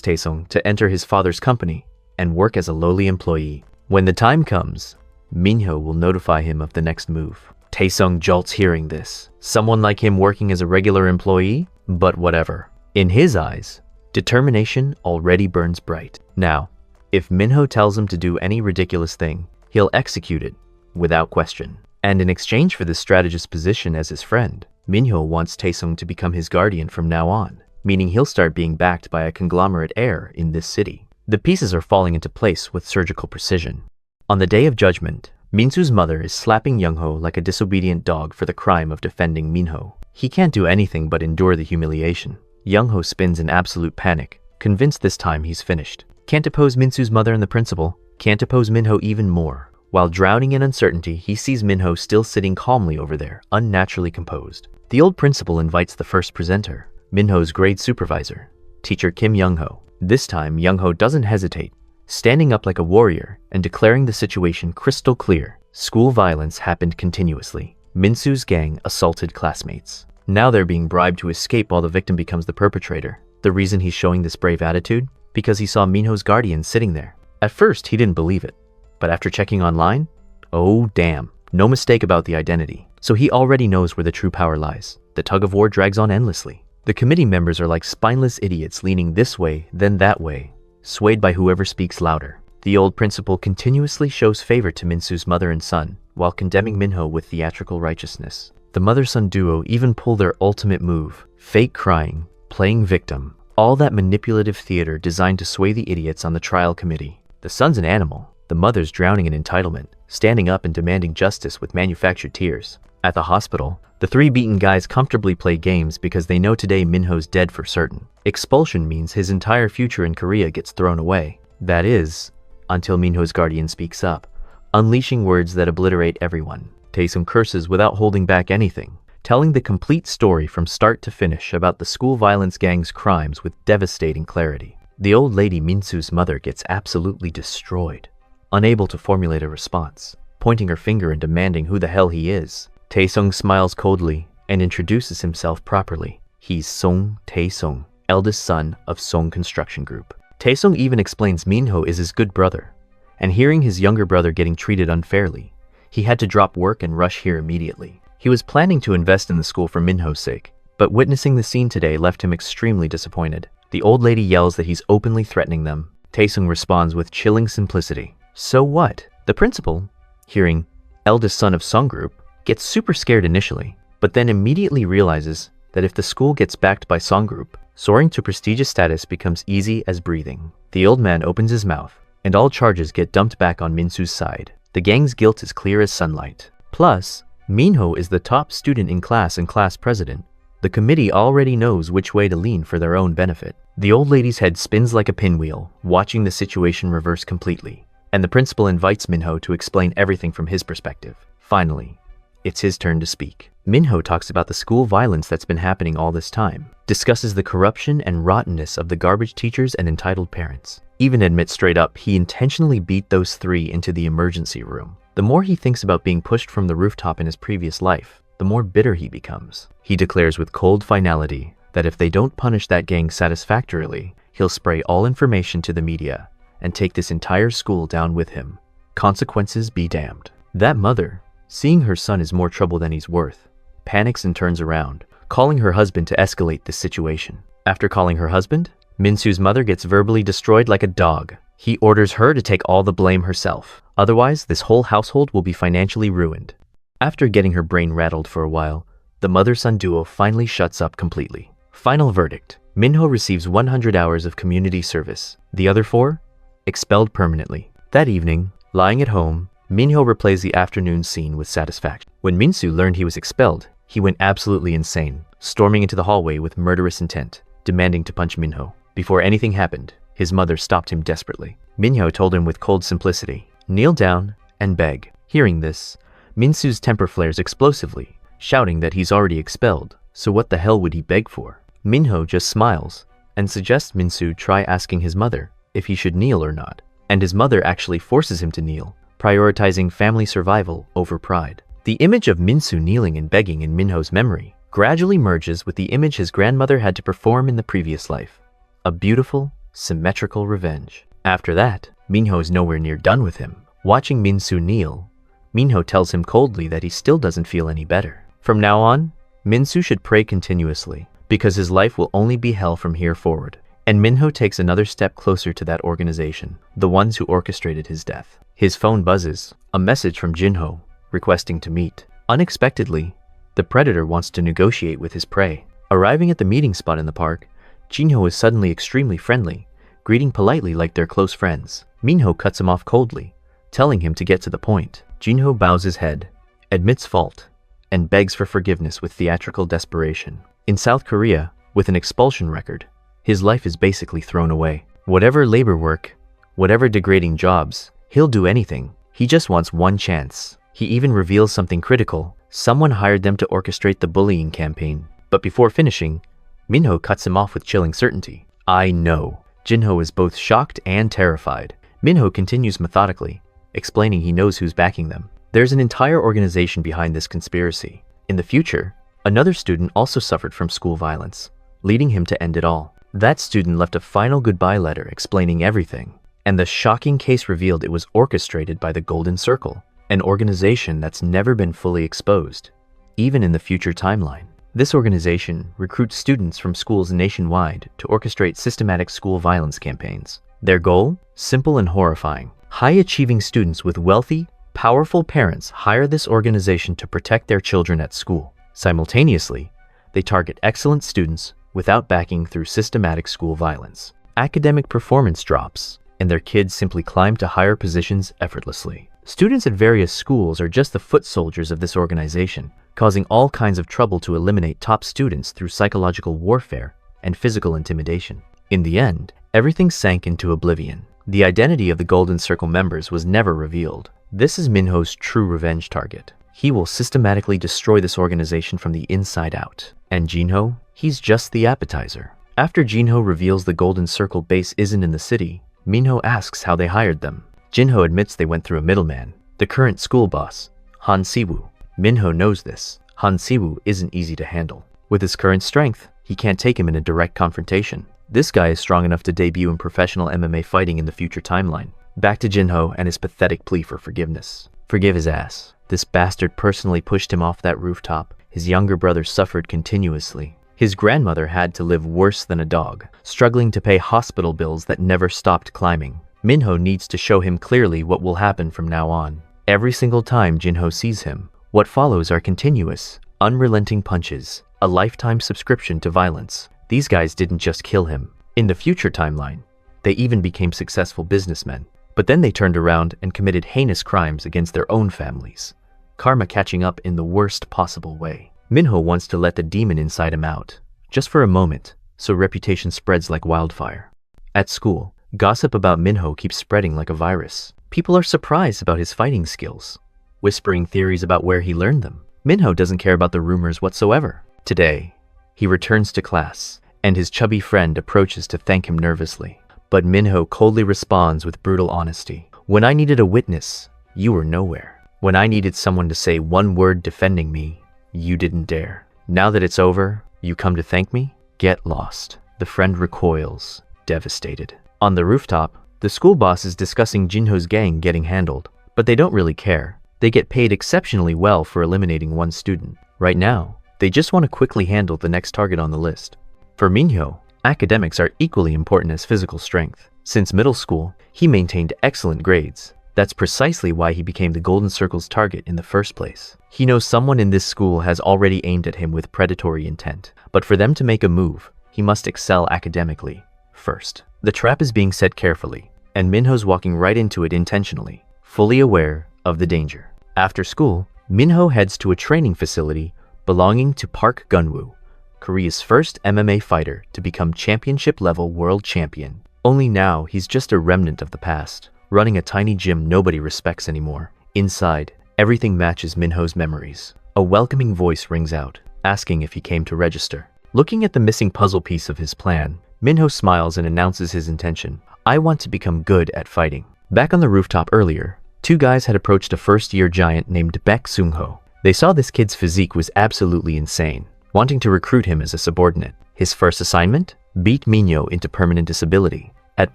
Taesung to enter his father's company and work as a lowly employee. When the time comes, Minho will notify him of the next move. Taesung jolts hearing this. Someone like him working as a regular employee? But whatever. In his eyes, determination already burns bright. Now, if Minho tells him to do any ridiculous thing, he'll execute it without question. And in exchange for this strategist's position as his friend, Minho wants Taesung to become his guardian from now on, meaning he'll start being backed by a conglomerate heir in this city. The pieces are falling into place with surgical precision. On the day of judgment, Minsu's mother is slapping Youngho like a disobedient dog for the crime of defending Minho. He can't do anything but endure the humiliation. Youngho spins in absolute panic, convinced this time he's finished. Can't oppose Minsu's mother and the principal, can't oppose Minho even more. While drowning in uncertainty, he sees Minho still sitting calmly over there, unnaturally composed. The old principal invites the first presenter, Minho's grade supervisor, teacher Kim Youngho. This time, Youngho doesn't hesitate, standing up like a warrior and declaring the situation crystal clear. School violence happened continuously. Minsu's gang assaulted classmates. Now they're being bribed to escape while the victim becomes the perpetrator. The reason he's showing this brave attitude? Because he saw Minho's guardian sitting there. At first, he didn't believe it. But after checking online, oh damn, no mistake about the identity. So he already knows where the true power lies. The tug of war drags on endlessly. The committee members are like spineless idiots leaning this way, then that way, swayed by whoever speaks louder. The old principal continuously shows favor to Minsu's mother and son, while condemning Minho with theatrical righteousness. The mother-son duo even pull their ultimate move, fake crying, playing victim, all that manipulative theater designed to sway the idiots on the trial committee. The son's an animal, the mother's drowning in entitlement, standing up and demanding justice with manufactured tears. At the hospital, the three beaten guys comfortably play games because they know today Minho's dead for certain. Expulsion means his entire future in Korea gets thrown away. That is, until Minho's guardian speaks up, unleashing words that obliterate everyone. Taesung curses without holding back anything, telling the complete story from start to finish about the school violence gang's crimes with devastating clarity. The old lady Minsu's mother gets absolutely destroyed, unable to formulate a response, pointing her finger and demanding who the hell he is. Taesung smiles coldly and introduces himself properly. He's Song Taesung, eldest son of Song Construction Group. Taesung even explains Minho is his good brother, and hearing his younger brother getting treated unfairly, he had to drop work and rush here immediately. He was planning to invest in the school for Minho's sake, but witnessing the scene today left him extremely disappointed. The old lady yells that he's openly threatening them. Taesung responds with chilling simplicity. So what? The principal, hearing eldest son of Song Group, gets super scared initially, but then immediately realizes that if the school gets backed by Song Group, soaring to prestigious status becomes easy as breathing. The old man opens his mouth, and all charges get dumped back on Minsu's side. The gang's guilt is clear as sunlight. Plus, Minho is the top student in class and class president. The committee already knows which way to lean for their own benefit. The old lady's head spins like a pinwheel, watching the situation reverse completely, and the principal invites Minho to explain everything from his perspective. Finally, it's his turn to speak. Minho talks about the school violence that's been happening all this time, discusses the corruption and rottenness of the garbage teachers and entitled parents, even admits straight up he intentionally beat those three into the emergency room. The more he thinks about being pushed from the rooftop in his previous life, the more bitter he becomes. He declares with cold finality that if they don't punish that gang satisfactorily, he'll spray all information to the media and take this entire school down with him. Consequences be damned. That mother, seeing her son is more trouble than he's worth, panics and turns around, calling her husband to escalate this situation. After calling her husband, Minsu's mother gets verbally destroyed like a dog. He orders her to take all the blame herself. Otherwise, this whole household will be financially ruined. After getting her brain rattled for a while, the mother-son duo finally shuts up completely. Final verdict. Minho receives 100 hours of community service. The other 4? Expelled permanently. That evening, lying at home, Minho replays the afternoon scene with satisfaction. When Minsu learned he was expelled, he went absolutely insane, storming into the hallway with murderous intent, demanding to punch Minho. Before anything happened, his mother stopped him desperately. Minho told him with cold simplicity, "Kneel down and beg." Hearing this, Minsu's temper flares explosively, shouting that he's already expelled, so what the hell would he beg for? Minho just smiles and suggests Minsu try asking his mother if he should kneel or not, and his mother actually forces him to kneel, prioritizing family survival over pride. The image of Minsu kneeling and begging in Minho's memory gradually merges with the image his grandmother had to perform in the previous life. A beautiful, symmetrical revenge. After that, Minho is nowhere near done with him. Watching Minsu kneel, Minho tells him coldly that he still doesn't feel any better. From now on, Minsu should pray continuously, because his life will only be hell from here forward. And Minho takes another step closer to that organization, the ones who orchestrated his death. His phone buzzes, a message from Jinho, requesting to meet. Unexpectedly, the predator wants to negotiate with his prey. Arriving at the meeting spot in the park, Jinho is suddenly extremely friendly, greeting politely like they're close friends. Minho cuts him off coldly, telling him to get to the point. Jinho bows his head, admits fault, and begs for forgiveness with theatrical desperation. In South Korea, with an expulsion record, his life is basically thrown away. Whatever labor work, whatever degrading jobs, he'll do anything. He just wants one chance. He even reveals something critical. Someone hired them to orchestrate the bullying campaign. But before finishing, Minho cuts him off with chilling certainty. "I know." Jinho is both shocked and terrified. Minho continues methodically, explaining he knows who's backing them. There's an entire organization behind this conspiracy. In the future, another student also suffered from school violence, leading him to end it all. That student left a final goodbye letter explaining everything, and the shocking case revealed it was orchestrated by the Golden Circle, an organization that's never been fully exposed, even in the future timeline. This organization recruits students from schools nationwide to orchestrate systematic school violence campaigns. Their goal? Simple and horrifying. High-achieving students with wealthy, powerful parents hire this organization to protect their children at school. Simultaneously, they target excellent students without backing through systematic school violence. Academic performance drops, and their kids simply climb to higher positions effortlessly. Students at various schools are just the foot soldiers of this organization, causing all kinds of trouble to eliminate top students through psychological warfare and physical intimidation. In the end, everything sank into oblivion. The identity of the Golden Circle members was never revealed. This is Minho's true revenge target. He will systematically destroy this organization from the inside out. And Jinho? He's just the appetizer. After Jinho reveals the Golden Circle base isn't in the city, Minho asks how they hired them. Jinho admits they went through a middleman, the current school boss, Han Siwoo. Minho knows this. Han Siwoo isn't easy to handle. With his current strength, he can't take him in a direct confrontation. This guy is strong enough to debut in professional MMA fighting in the future timeline. Back to Jinho and his pathetic plea for forgiveness. Forgive his ass. This bastard personally pushed him off that rooftop. His younger brother suffered continuously. His grandmother had to live worse than a dog, struggling to pay hospital bills that never stopped climbing. Minho needs to show him clearly what will happen from now on. Every single time Jinho sees him, what follows are continuous, unrelenting punches, a lifetime subscription to violence. These guys didn't just kill him. In the future timeline, they even became successful businessmen. But then they turned around and committed heinous crimes against their own families. Karma catching up in the worst possible way. Minho wants to let the demon inside him out, just for a moment, so reputation spreads like wildfire. At school, gossip about Minho keeps spreading like a virus. People are surprised about his fighting skills, whispering theories about where he learned them. Minho doesn't care about the rumors whatsoever. Today, he returns to class, and his chubby friend approaches to thank him nervously. But Minho coldly responds with brutal honesty. When I needed a witness, you were nowhere. When I needed someone to say one word defending me, you didn't dare. Now that it's over, you come to thank me? Get lost. The friend recoils, devastated. On the rooftop, The school boss is discussing Jinho's gang getting handled, but they don't really care. They get paid exceptionally well for eliminating one student. Right now, they just want to quickly handle the next target on the list. For Minho, academics are equally important as physical strength. Since middle school, he maintained excellent grades. That's precisely why he became the Golden Circle's target in the first place. He knows someone in this school has already aimed at him with predatory intent, but for them to make a move, he must excel academically first. The trap is being set carefully, and Minho's walking right into it intentionally, fully aware of the danger. After school, Minho heads to a training facility belonging to Park Gunwoo, Korea's first MMA fighter to become championship-level world champion. Only now, he's just a remnant of the past, running a tiny gym nobody respects anymore. Inside, everything matches Minho's memories. A welcoming voice rings out, asking if he came to register. Looking at the missing puzzle piece of his plan, Minho smiles and announces his intention. I want to become good at fighting. Back on the rooftop earlier, two guys had approached a first-year giant named Baek Sung-ho. They saw this kid's physique was absolutely insane, wanting to recruit him as a subordinate. His first assignment? Beat Minho into permanent disability. At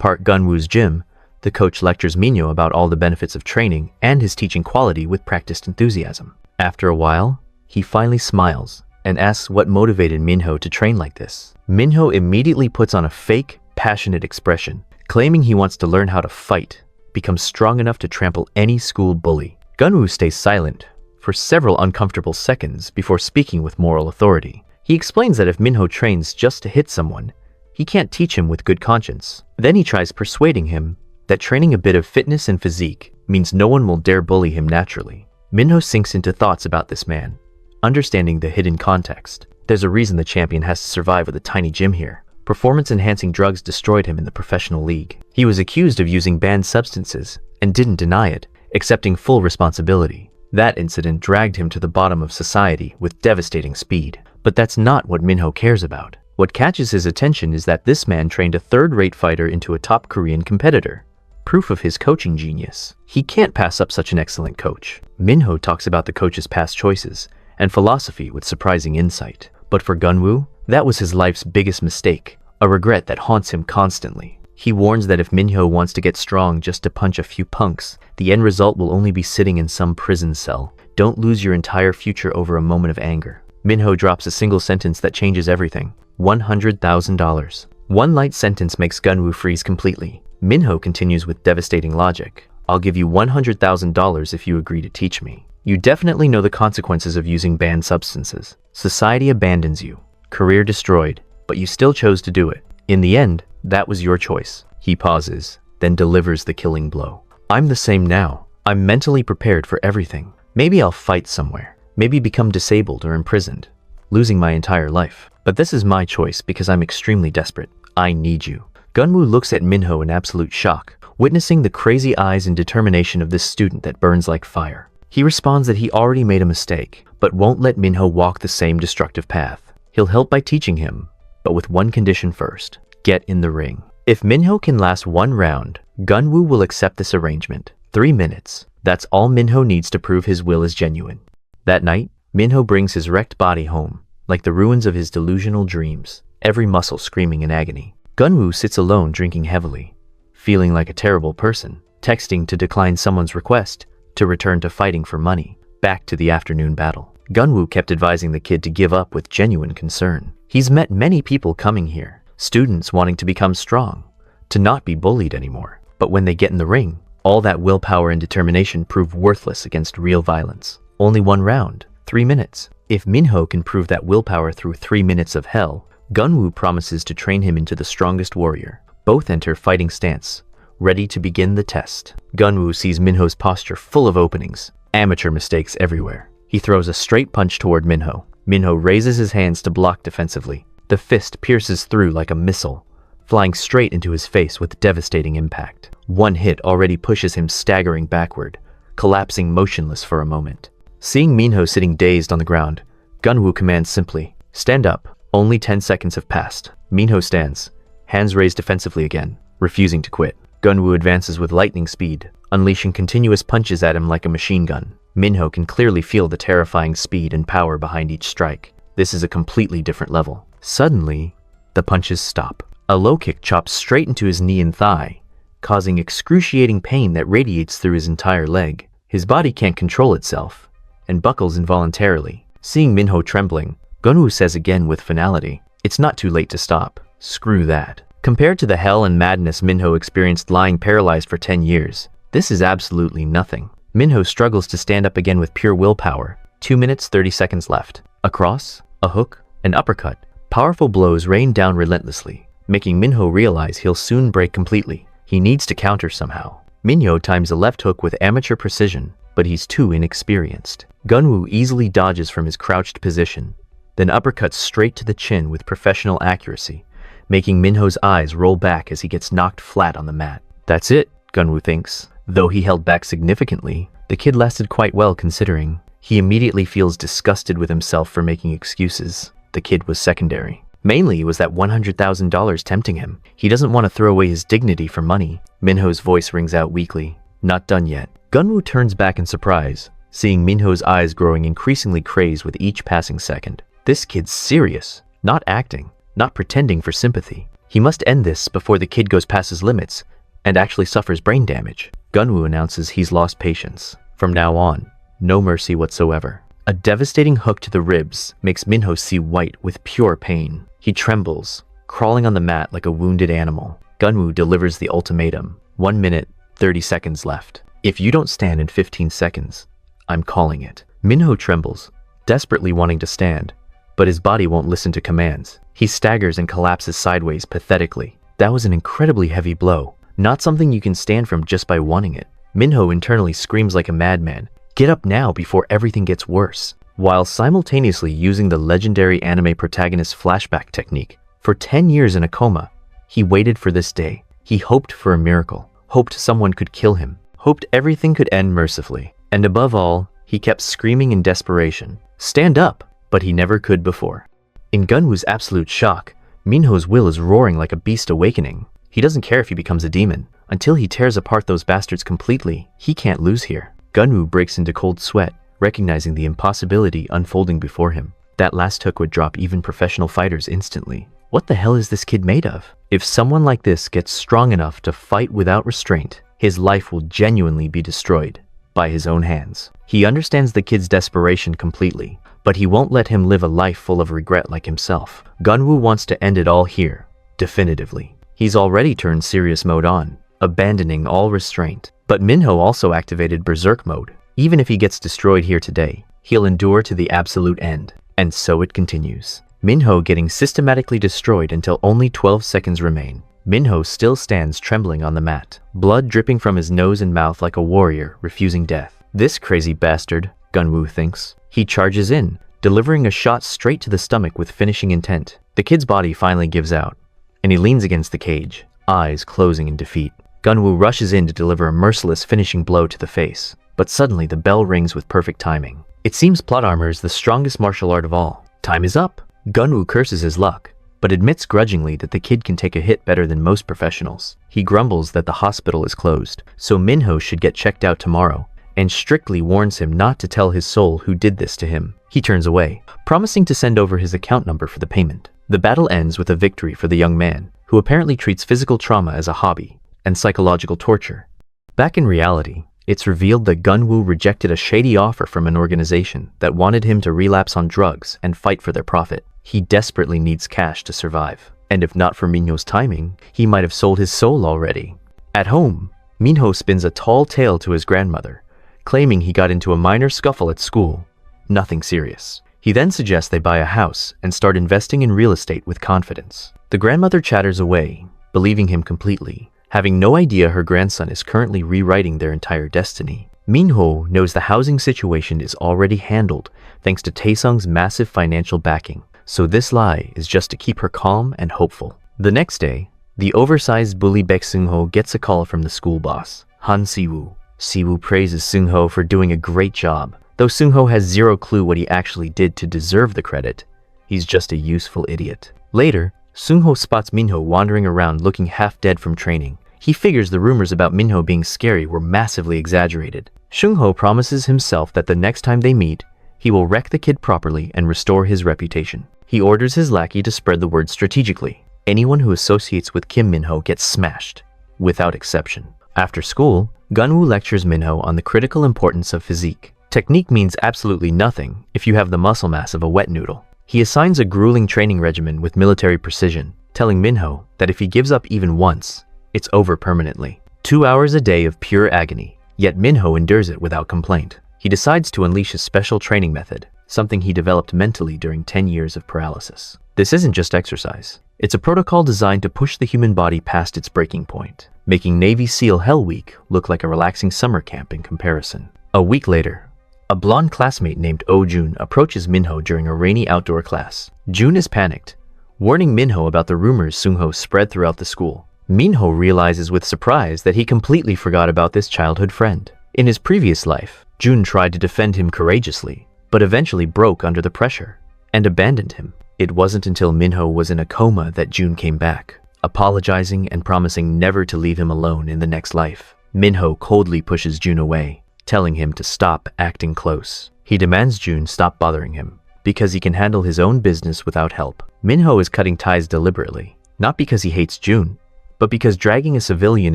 Park Gunwoo's gym, the coach lectures Minho about all the benefits of training and his teaching quality with practiced enthusiasm. After a while, he finally smiles and asks what motivated Minho to train like this. Minho immediately puts on a fake, passionate expression, claiming he wants to learn how to fight, become strong enough to trample any school bully. Gunwoo stays silent for several uncomfortable seconds before speaking with moral authority. He explains that if Minho trains just to hit someone, he can't teach him with good conscience. Then he tries persuading him that training a bit of fitness and physique means no one will dare bully him naturally. Minho sinks into thoughts about this man, understanding the hidden context. There's a reason the champion has to survive with a tiny gym here. Performance-enhancing drugs destroyed him in the professional league. He was accused of using banned substances and didn't deny it, accepting full responsibility. That incident dragged him to the bottom of society with devastating speed. But that's not what Minho cares about. What catches his attention is that this man trained a third-rate fighter into a top Korean competitor. Proof of his coaching genius. He can't pass up such an excellent coach. Minho talks about the coach's past choices and philosophy with surprising insight. But for Gunwoo, that was his life's biggest mistake, a regret that haunts him constantly. He warns that if Minho wants to get strong just to punch a few punks, the end result will only be sitting in some prison cell. Don't lose your entire future over a moment of anger. Minho drops a single sentence that changes everything. $100,000. One light sentence makes Gunwoo freeze completely. Minho continues with devastating logic. I'll give you $100,000 if you agree to teach me. You definitely know the consequences of using banned substances. Society abandons you. Career destroyed, but you still chose to do it. In the end, that was your choice. He pauses, then delivers the killing blow. I'm the same now. I'm mentally prepared for everything. Maybe I'll fight somewhere. Maybe become disabled or imprisoned, losing my entire life. But this is my choice because I'm extremely desperate. I need you. Gunwoo looks at Minho in absolute shock, witnessing the crazy eyes and determination of this student that burns like fire. He responds that he already made a mistake, but won't let Minho walk the same destructive path. He'll help by teaching him, but with one condition first. Get in the ring. If Minho can last one round, Gunwoo will accept this arrangement. 3 minutes. That's all Minho needs to prove his will is genuine. That night, Minho brings his wrecked body home, like the ruins of his delusional dreams, every muscle screaming in agony. Gunwoo sits alone drinking heavily, feeling like a terrible person, texting to decline someone's request to return to fighting for money. Back to the afternoon battle. Gunwoo kept advising the kid to give up with genuine concern. He's met many people coming here, students wanting to become strong, to not be bullied anymore. But when they get in the ring, all that willpower and determination prove worthless against real violence. Only one round, 3 minutes. If Minho can prove that willpower through 3 minutes of hell, Gunwoo promises to train him into the strongest warrior. Both enter fighting stance, ready to begin the test. Gunwoo sees Minho's posture full of openings, amateur mistakes everywhere. He throws a straight punch toward Minho. Minho raises his hands to block defensively. The fist pierces through like a missile, flying straight into his face with devastating impact. One hit already pushes him staggering backward, collapsing motionless for a moment. Seeing Minho sitting dazed on the ground, Gunwoo commands simply, "Stand up." Only 10 seconds have passed. Minho stands, hands raised defensively again, refusing to quit. Gunwoo advances with lightning speed, unleashing continuous punches at him like a machine gun. Minho can clearly feel the terrifying speed and power behind each strike. This is a completely different level. Suddenly, the punches stop. A low kick chops straight into his knee and thigh, causing excruciating pain that radiates through his entire leg. His body can't control itself, and buckles involuntarily. Seeing Minho trembling, Gunwoo says again with finality, "It's not too late to stop. Screw that." Compared to the hell and madness Minho experienced lying paralyzed for 10 years, this is absolutely nothing. Minho struggles to stand up again with pure willpower. 2 minutes 30 seconds left. A cross, a hook, an uppercut. Powerful blows rain down relentlessly, making Minho realize he'll soon break completely. He needs to counter somehow. Minho times a left hook with amateur precision, but he's too inexperienced. Gunwoo easily dodges from his crouched position, then uppercuts straight to the chin with professional accuracy, making Minho's eyes roll back as he gets knocked flat on the mat. That's it, Gunwoo thinks. Though he held back significantly, the kid lasted quite well considering. He immediately feels disgusted with himself for making excuses. The kid was secondary. Mainly was that $100,000 tempting him. He doesn't want to throw away his dignity for money. Minho's voice rings out weakly. Not done yet. Gunwoo turns back in surprise, seeing Minho's eyes growing increasingly crazed with each passing second. This kid's serious, not acting, not pretending for sympathy. He must end this before the kid goes past his limits and actually suffers brain damage. Gunwoo announces he's lost patience. From now on, no mercy whatsoever. A devastating hook to the ribs makes Minho see white with pure pain. He trembles, crawling on the mat like a wounded animal. Gunwoo delivers the ultimatum. 1 minute, 30 seconds left. If you don't stand in 15 seconds, I'm calling it. Minho trembles, desperately wanting to stand, but his body won't listen to commands. He staggers and collapses sideways pathetically. That was an incredibly heavy blow, not something you can stand from just by wanting it. Minho internally screams like a madman, "Get up now before everything gets worse," while simultaneously using the legendary anime protagonist flashback technique. For 10 years in a coma, he waited for this day. He hoped for a miracle, hoped someone could kill him, hoped everything could end mercifully. And above all, he kept screaming in desperation, "Stand up!" But he never could before. In Gunwoo's absolute shock, Minho's will is roaring like a beast awakening. He doesn't care if he becomes a demon. Until he tears apart those bastards completely, he can't lose here. Gunwoo breaks into cold sweat, recognizing the impossibility unfolding before him. That last hook would drop even professional fighters instantly. What the hell is this kid made of? If someone like this gets strong enough to fight without restraint, his life will genuinely be destroyed by his own hands. He understands the kid's desperation completely, but he won't let him live a life full of regret like himself. Gunwoo wants to end it all here, definitively. He's already turned serious mode on, abandoning all restraint. But Minho also activated Berserk mode. Even if he gets destroyed here today, he'll endure to the absolute end. And so it continues. Minho getting systematically destroyed until only 12 seconds remain. Minho still stands trembling on the mat, blood dripping from his nose and mouth like a warrior refusing death. This crazy bastard, Gunwoo thinks. He charges in, delivering a shot straight to the stomach with finishing intent. The kid's body finally gives out, and he leans against the cage, eyes closing in defeat. Gunwoo rushes in to deliver a merciless finishing blow to the face, but suddenly the bell rings with perfect timing. It seems plot armor is the strongest martial art of all. Time is up. Gunwoo curses his luck, but admits grudgingly that the kid can take a hit better than most professionals. He grumbles that the hospital is closed, so Minho should get checked out tomorrow, and strictly warns him not to tell his soul who did this to him. He turns away, promising to send over his account number for the payment. The battle ends with a victory for the young man, who apparently treats physical trauma as a hobby and psychological torture. Back in reality, it's revealed that Gunwoo rejected a shady offer from an organization that wanted him to relapse on drugs and fight for their profit. He desperately needs cash to survive, and if not for Minho's timing, he might have sold his soul already. At home, Minho spins a tall tale to his grandmother, claiming he got into a minor scuffle at school. Nothing serious. He then suggests they buy a house and start investing in real estate with confidence. The grandmother chatters away, believing him completely, having no idea her grandson is currently rewriting their entire destiny. Minho knows the housing situation is already handled thanks to Taesung's massive financial backing, so this lie is just to keep her calm and hopeful. The next day, the oversized bully Baek Seung-ho gets a call from the school boss, Han Siwoo. Siwoo praises Seung-ho for doing a great job. Though Seung-ho has zero clue what he actually did to deserve the credit, he's just a useful idiot. Later, Seung-ho spots Minho wandering around looking half dead from training. He figures the rumors about Minho being scary were massively exaggerated. Seung-ho promises himself that the next time they meet, he will wreck the kid properly and restore his reputation. He orders his lackey to spread the word strategically. Anyone who associates with Kim Minho gets smashed. without exception. After school, Gunwoo lectures Minho on the critical importance of physique. Technique means absolutely nothing if you have the muscle mass of a wet noodle. He assigns a grueling training regimen with military precision, telling Minho that if he gives up even once, it's over permanently. 2 hours a day of pure agony, yet Minho endures it without complaint. He decides to unleash his special training method, something he developed mentally during 10 years of paralysis. This isn't just exercise. It's a protocol designed to push the human body past its breaking point, making Navy SEAL Hell Week look like a relaxing summer camp in comparison. A week later, a blonde classmate named Oh Jun approaches Minho during a rainy outdoor class. Jun is panicked, warning Minho about the rumors Sungho spread throughout the school. Minho realizes with surprise that he completely forgot about this childhood friend. In his previous life, Jun tried to defend him courageously, but eventually broke under the pressure and abandoned him. It wasn't until Minho was in a coma that Jun came back, apologizing and promising never to leave him alone in the next life. Minho coldly pushes Jun away, telling him to stop acting close. He demands Jun stop bothering him, because he can handle his own business without help. Minho is cutting ties deliberately, not because he hates Jun, but because dragging a civilian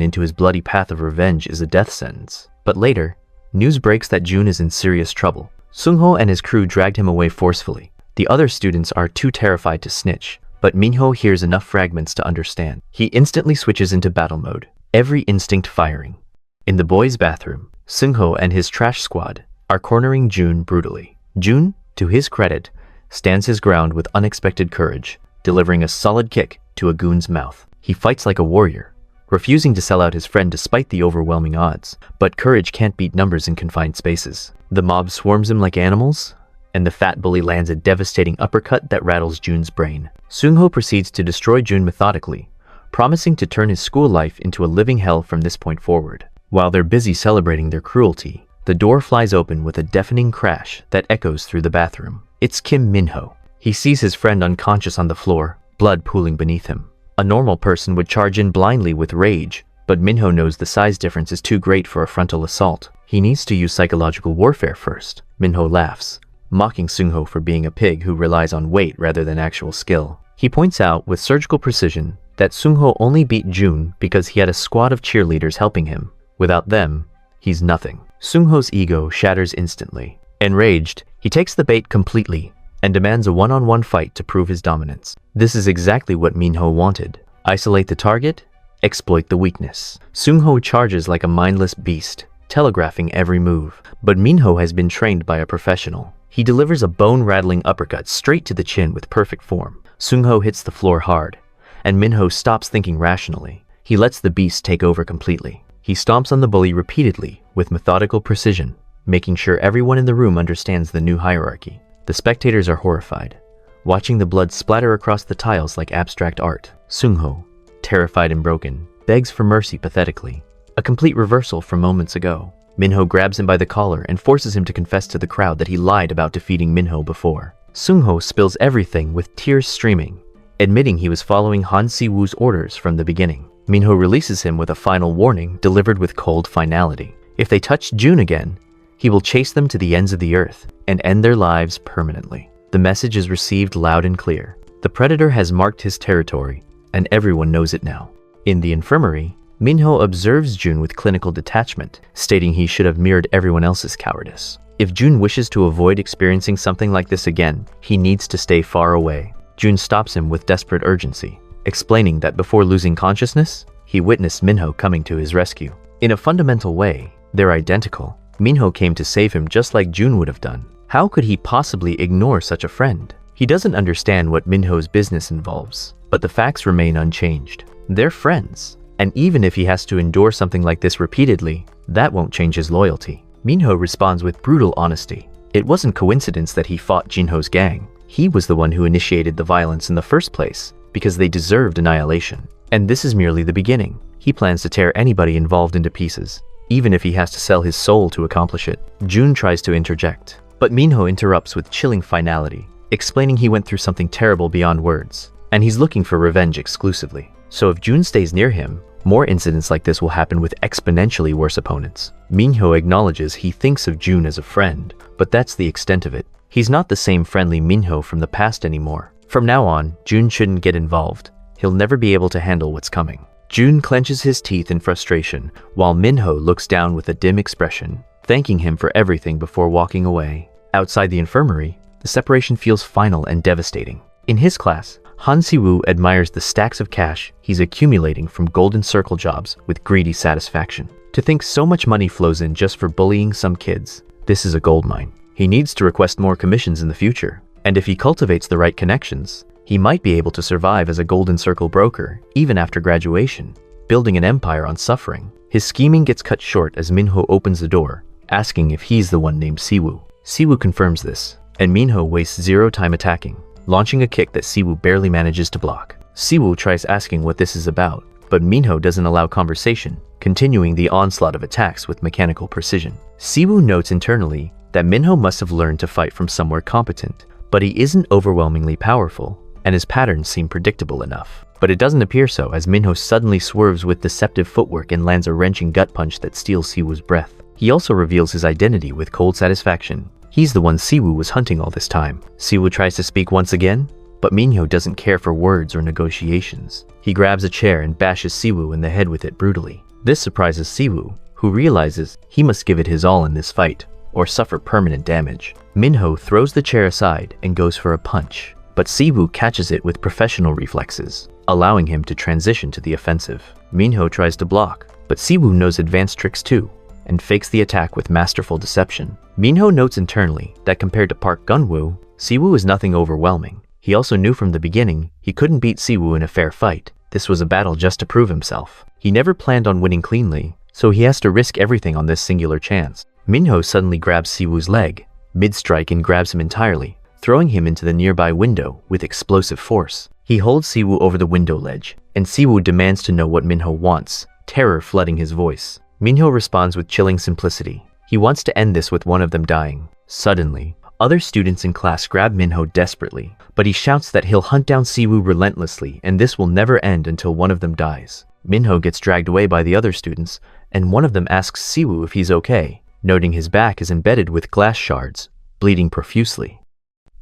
into his bloody path of revenge is a death sentence. But later, news breaks that Jun is in serious trouble. Sungho and his crew dragged him away forcefully. The other students are too terrified to snitch, but Minho hears enough fragments to understand. He instantly switches into battle mode, every instinct firing. In the boys' bathroom, Sungho and his trash squad are cornering Jun brutally. Jun, to his credit, stands his ground with unexpected courage, delivering a solid kick to a goon's mouth. He fights like a warrior, refusing to sell out his friend despite the overwhelming odds. But courage can't beat numbers in confined spaces. The mob swarms him like animals, and the fat bully lands a devastating uppercut that rattles Jun's brain. Sungho proceeds to destroy Jun methodically, promising to turn his school life into a living hell from this point forward. While they're busy celebrating their cruelty, the door flies open with a deafening crash that echoes through the bathroom. It's Kim Minho. He sees his friend unconscious on the floor, blood pooling beneath him. A normal person would charge in blindly with rage, but Minho knows the size difference is too great for a frontal assault. He needs to use psychological warfare first. Minho laughs, mocking Sungho for being a pig who relies on weight rather than actual skill. He points out with surgical precision that Sungho only beat Jun because he had a squad of cheerleaders helping him. Without them, he's nothing. Sungho's ego shatters instantly. Enraged, he takes the bait completely and demands a one-on-one fight to prove his dominance. This is exactly what Minho wanted. Isolate the target, exploit the weakness. Sungho charges like a mindless beast, telegraphing every move. But Minho has been trained by a professional. He delivers a bone-rattling uppercut straight to the chin with perfect form. Sungho hits the floor hard, and Minho stops thinking rationally. He lets the beast take over completely. He stomps on the bully repeatedly with methodical precision, making sure everyone in the room understands the new hierarchy. The spectators are horrified, watching the blood splatter across the tiles like abstract art. Sungho, terrified and broken, begs for mercy pathetically, a complete reversal from moments ago. Minho grabs him by the collar and forces him to confess to the crowd that he lied about defeating Minho before. Sungho spills everything with tears streaming, admitting he was following Han Si-woo's orders from the beginning. Minho releases him with a final warning delivered with cold finality. If they touch Jun again, he will chase them to the ends of the earth and end their lives permanently. The message is received loud and clear. The predator has marked his territory, and everyone knows it now. In the infirmary, Minho observes Jun with clinical detachment, stating he should have mirrored everyone else's cowardice. If Jun wishes to avoid experiencing something like this again, he needs to stay far away. Jun stops him with desperate urgency, explaining that before losing consciousness, he witnessed Minho coming to his rescue. In a fundamental way, they're identical. Minho came to save him just like Jun would have done. How could he possibly ignore such a friend? He doesn't understand what Minho's business involves, but the facts remain unchanged. They're friends, and even if he has to endure something like this repeatedly, that won't change his loyalty. Minho responds with brutal honesty. It wasn't coincidence that he fought Jinho's gang. He was the one who initiated the violence in the first place, because they deserved annihilation. And this is merely the beginning. He plans to tear anybody involved into pieces, even if he has to sell his soul to accomplish it. Jun tries to interject, but Minho interrupts with chilling finality, explaining he went through something terrible beyond words, and he's looking for revenge exclusively. So if Jun stays near him, more incidents like this will happen with exponentially worse opponents. Minho acknowledges he thinks of Jun as a friend, but that's the extent of it. He's not the same friendly Minho from the past anymore. From now on, Jun shouldn't get involved. He'll never be able to handle what's coming. Jun clenches his teeth in frustration, while Minho looks down with a dim expression, thanking him for everything before walking away. Outside the infirmary, the separation feels final and devastating. In his class, Han Siwoo admires the stacks of cash he's accumulating from Golden Circle jobs with greedy satisfaction. To think so much money flows in just for bullying some kids, this is a goldmine. He needs to request more commissions in the future, and if he cultivates the right connections, he might be able to survive as a Golden Circle broker even after graduation, building an empire on suffering. His scheming gets cut short as Minho opens the door, asking if he's the one named Siwoo. Siwoo confirms this, and Minho wastes zero time attacking, launching a kick that Siwoo barely manages to block. Siwoo tries asking what this is about, but Minho doesn't allow conversation, continuing the onslaught of attacks with mechanical precision. Siwoo notes internally that Minho must have learned to fight from somewhere competent, but he isn't overwhelmingly powerful, and his patterns seem predictable enough. But it doesn't appear so, as Minho suddenly swerves with deceptive footwork and lands a wrenching gut punch that steals Siwoo's breath. He also reveals his identity with cold satisfaction. He's the one Siwoo was hunting all this time. Siwoo tries to speak once again, but Minho doesn't care for words or negotiations. He grabs a chair and bashes Siwoo in the head with it brutally. This surprises Siwoo, who realizes he must give it his all in this fight, or suffer permanent damage. Minho throws the chair aside and goes for a punch, but Siwoo catches it with professional reflexes, allowing him to transition to the offensive. Minho tries to block, but Siwoo knows advanced tricks too, and fakes the attack with masterful deception. Minho notes internally that compared to Park Gunwoo, Siwoo is nothing overwhelming. He also knew from the beginning he couldn't beat Siwoo in a fair fight. This was a battle just to prove himself. He never planned on winning cleanly, so he has to risk everything on this singular chance. Minho suddenly grabs Siwoo's leg, mid-strike, and grabs him entirely, throwing him into the nearby window with explosive force. He holds Siwoo over the window ledge, and Siwoo demands to know what Minho wants, terror flooding his voice. Minho responds with chilling simplicity. He wants to end this with one of them dying. Suddenly, other students in class grab Minho desperately, but he shouts that he'll hunt down Siwoo relentlessly and this will never end until one of them dies. Minho gets dragged away by the other students, and one of them asks Siwoo if he's okay, noting his back is embedded with glass shards, bleeding profusely.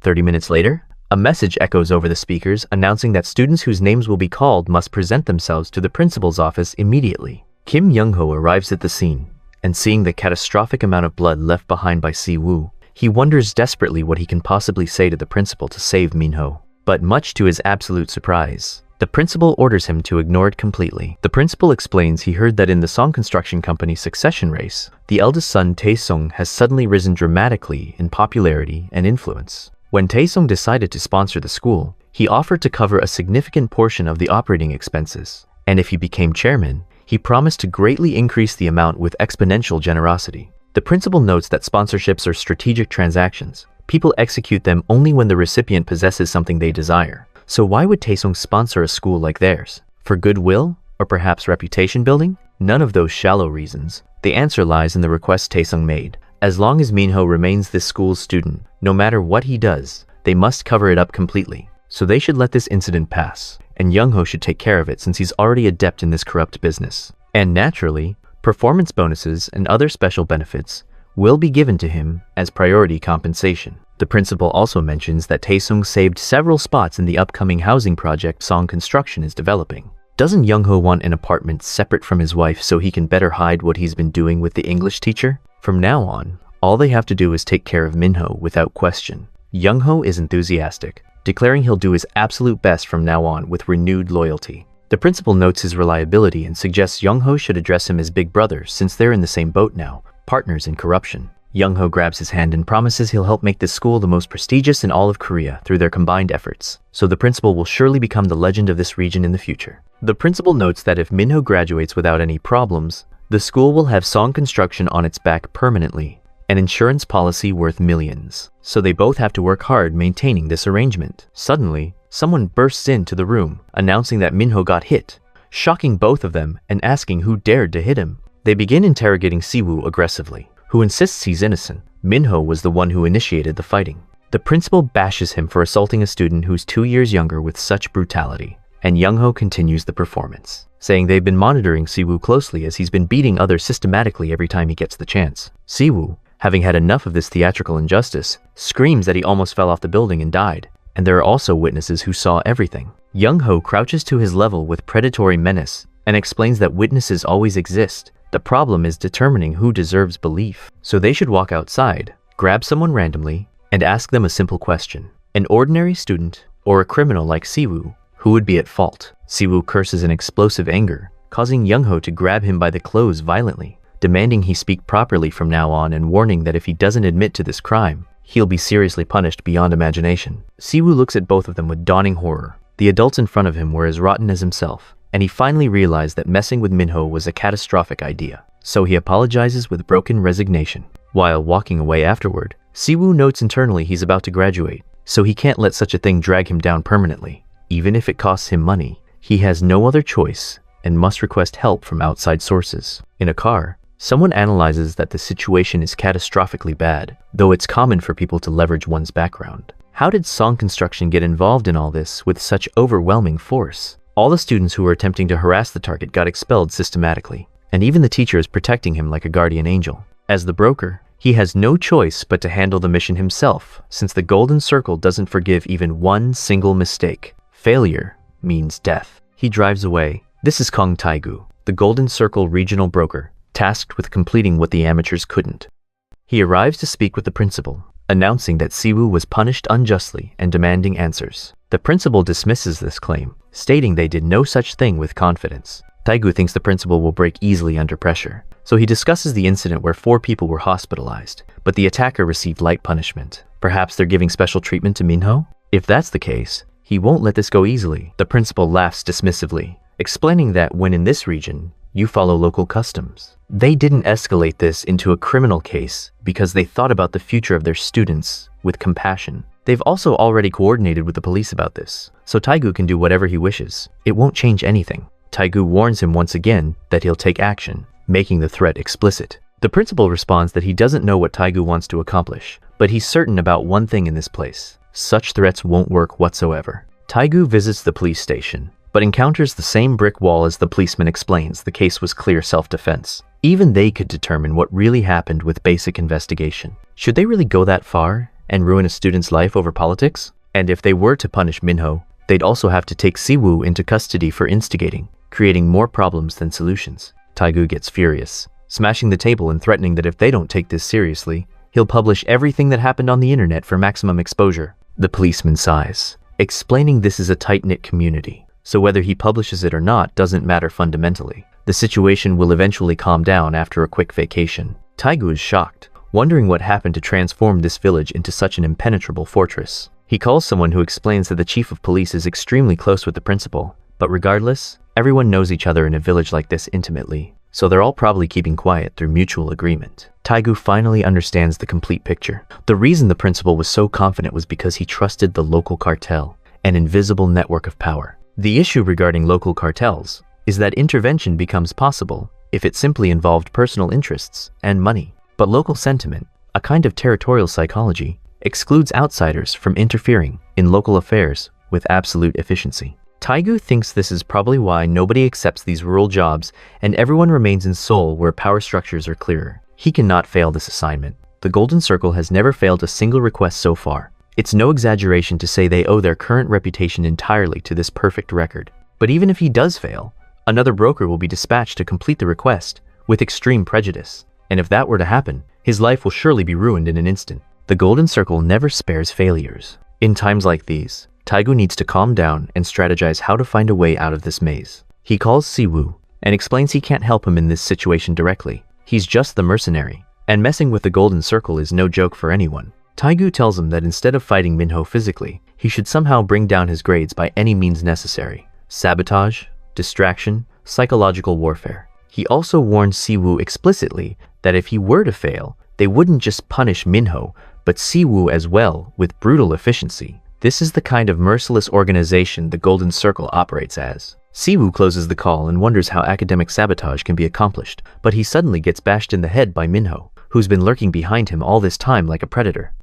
30 minutes later, a message echoes over the speakers announcing that students whose names will be called must present themselves to the principal's office immediately. Kim Young-ho arrives at the scene, and seeing the catastrophic amount of blood left behind by Siwoo, he wonders desperately what he can possibly say to the principal to save Minho. But much to his absolute surprise, the principal orders him to ignore it completely. The principal explains he heard that in the song construction company's succession race, the eldest son Taesung has suddenly risen dramatically in popularity and influence. When Taesung decided to sponsor the school, he offered to cover a significant portion of the operating expenses, and if he became chairman, he promised to greatly increase the amount with exponential generosity. The principal notes that sponsorships are strategic transactions. People execute them only when the recipient possesses something they desire. So why would Taesung sponsor a school like theirs? For goodwill? Or perhaps reputation building? None of those shallow reasons. The answer lies in the request Taesung made. As long as Minho remains this school's student, no matter what he does, they must cover it up completely. So they should let this incident pass, and Young-ho should take care of it since he's already adept in this corrupt business. And naturally, performance bonuses and other special benefits will be given to him as priority compensation. The principal also mentions that Taesung saved several spots in the upcoming housing project Song Construction is developing. Doesn't Young-ho want an apartment separate from his wife so he can better hide what he's been doing with the English teacher? From now on, all they have to do is take care of Minho without question. Young-ho is enthusiastic, declaring he'll do his absolute best from now on with renewed loyalty. The principal notes his reliability and suggests Young-ho should address him as big brother since they're in the same boat now, partners in corruption. Young-ho grabs his hand and promises he'll help make this school the most prestigious in all of Korea through their combined efforts, so the principal will surely become the legend of this region in the future. The principal notes that if Minho graduates without any problems, the school will have Song Construction on its back permanently, an insurance policy worth millions. So they both have to work hard maintaining this arrangement. Suddenly, someone bursts into the room, announcing that Minho got hit, shocking both of them and asking who dared to hit him. They begin interrogating Siwoo aggressively, who insists he's innocent. Minho was the one who initiated the fighting. The principal bashes him for assaulting a student who's 2 years younger with such brutality, and Young-ho continues the performance, saying they've been monitoring Siwoo closely as he's been beating others systematically every time he gets the chance. Siwoo, having had enough of this theatrical injustice, screams that he almost fell off the building and died, and there are also witnesses who saw everything. Young-ho crouches to his level with predatory menace and explains that witnesses always exist. The problem is determining who deserves belief. So they should walk outside, grab someone randomly, and ask them a simple question. An ordinary student or a criminal like Siwoo, who would be at fault? Siwoo curses in explosive anger, causing Youngho to grab him by the clothes violently, demanding he speak properly from now on and warning that if he doesn't admit to this crime, he'll be seriously punished beyond imagination. Siwoo looks at both of them with dawning horror. The adults in front of him were as rotten as himself, and he finally realized that messing with Minho was a catastrophic idea. So he apologizes with broken resignation. While walking away afterward, Siwoo notes internally he's about to graduate, so he can't let such a thing drag him down permanently. Even if it costs him money, he has no other choice and must request help from outside sources. In a car, someone analyzes that the situation is catastrophically bad, though it's common for people to leverage one's background. How did Song Construction get involved in all this with such overwhelming force? All the students who were attempting to harass the target got expelled systematically, and even the teacher is protecting him like a guardian angel. As the broker, he has no choice but to handle the mission himself, since the Golden Circle doesn't forgive even one single mistake. Failure means death. He drives away. This is Kong Taegu, the Golden Circle regional broker, tasked with completing what the amateurs couldn't. He arrives to speak with the principal, announcing that Siwoo was punished unjustly and demanding answers. The principal dismisses this claim, stating they did no such thing with confidence. Taegu thinks the principal will break easily under pressure, so he discusses the incident where 4 people were hospitalized, but the attacker received light punishment. Perhaps they're giving special treatment to Minho? If that's the case, he won't let this go easily. The principal laughs dismissively, explaining that when in this region, you follow local customs. They didn't escalate this into a criminal case because they thought about the future of their students with compassion. They've also already coordinated with the police about this, so Taegu can do whatever he wishes. It won't change anything. Taegu warns him once again that he'll take action, making the threat explicit. The principal responds that he doesn't know what Taegu wants to accomplish, but he's certain about one thing in this place. Such threats won't work whatsoever. Taegu visits the police station, but encounters the same brick wall as the policeman explains the case was clear self-defense. Even they could determine what really happened with basic investigation. Should they really go that far and ruin a student's life over politics? And if they were to punish Minho, they'd also have to take Siwoo into custody for instigating, creating more problems than solutions. Taegu gets furious, smashing the table and threatening that if they don't take this seriously, he'll publish everything that happened on the internet for maximum exposure. The policeman sighs, explaining this is a tight-knit community, so whether he publishes it or not doesn't matter fundamentally. The situation will eventually calm down after a quick vacation. Taegu is shocked, wondering what happened to transform this village into such an impenetrable fortress. He calls someone who explains that the chief of police is extremely close with the principal, but regardless, everyone knows each other in a village like this intimately, so they're all probably keeping quiet through mutual agreement. Taegu finally understands the complete picture. The reason the principal was so confident was because he trusted the local cartel, an invisible network of power. The issue regarding local cartels is that intervention becomes possible if it simply involved personal interests and money. But local sentiment, a kind of territorial psychology, excludes outsiders from interfering in local affairs with absolute efficiency. Taegu thinks this is probably why nobody accepts these rural jobs and everyone remains in Seoul where power structures are clearer. He cannot fail this assignment. The Golden Circle has never failed a single request so far. It's no exaggeration to say they owe their current reputation entirely to this perfect record. But even if he does fail, another broker will be dispatched to complete the request with extreme prejudice. And if that were to happen, his life will surely be ruined in an instant. The Golden Circle never spares failures. In times like these, Taegu needs to calm down and strategize how to find a way out of this maze. He calls Siwoo and explains he can't help him in this situation directly. He's just the mercenary, and messing with the Golden Circle is no joke for anyone. Taegu tells him that instead of fighting Minho physically, he should somehow bring down his grades by any means necessary. Sabotage, distraction, psychological warfare. He also warns Siwoo explicitly that if he were to fail, they wouldn't just punish Minho, but Siwoo as well, with brutal efficiency. This is the kind of merciless organization the Golden Circle operates as. Siwoo closes the call and wonders how academic sabotage can be accomplished, but he suddenly gets bashed in the head by Minho, who's been lurking behind him all this time like a predator.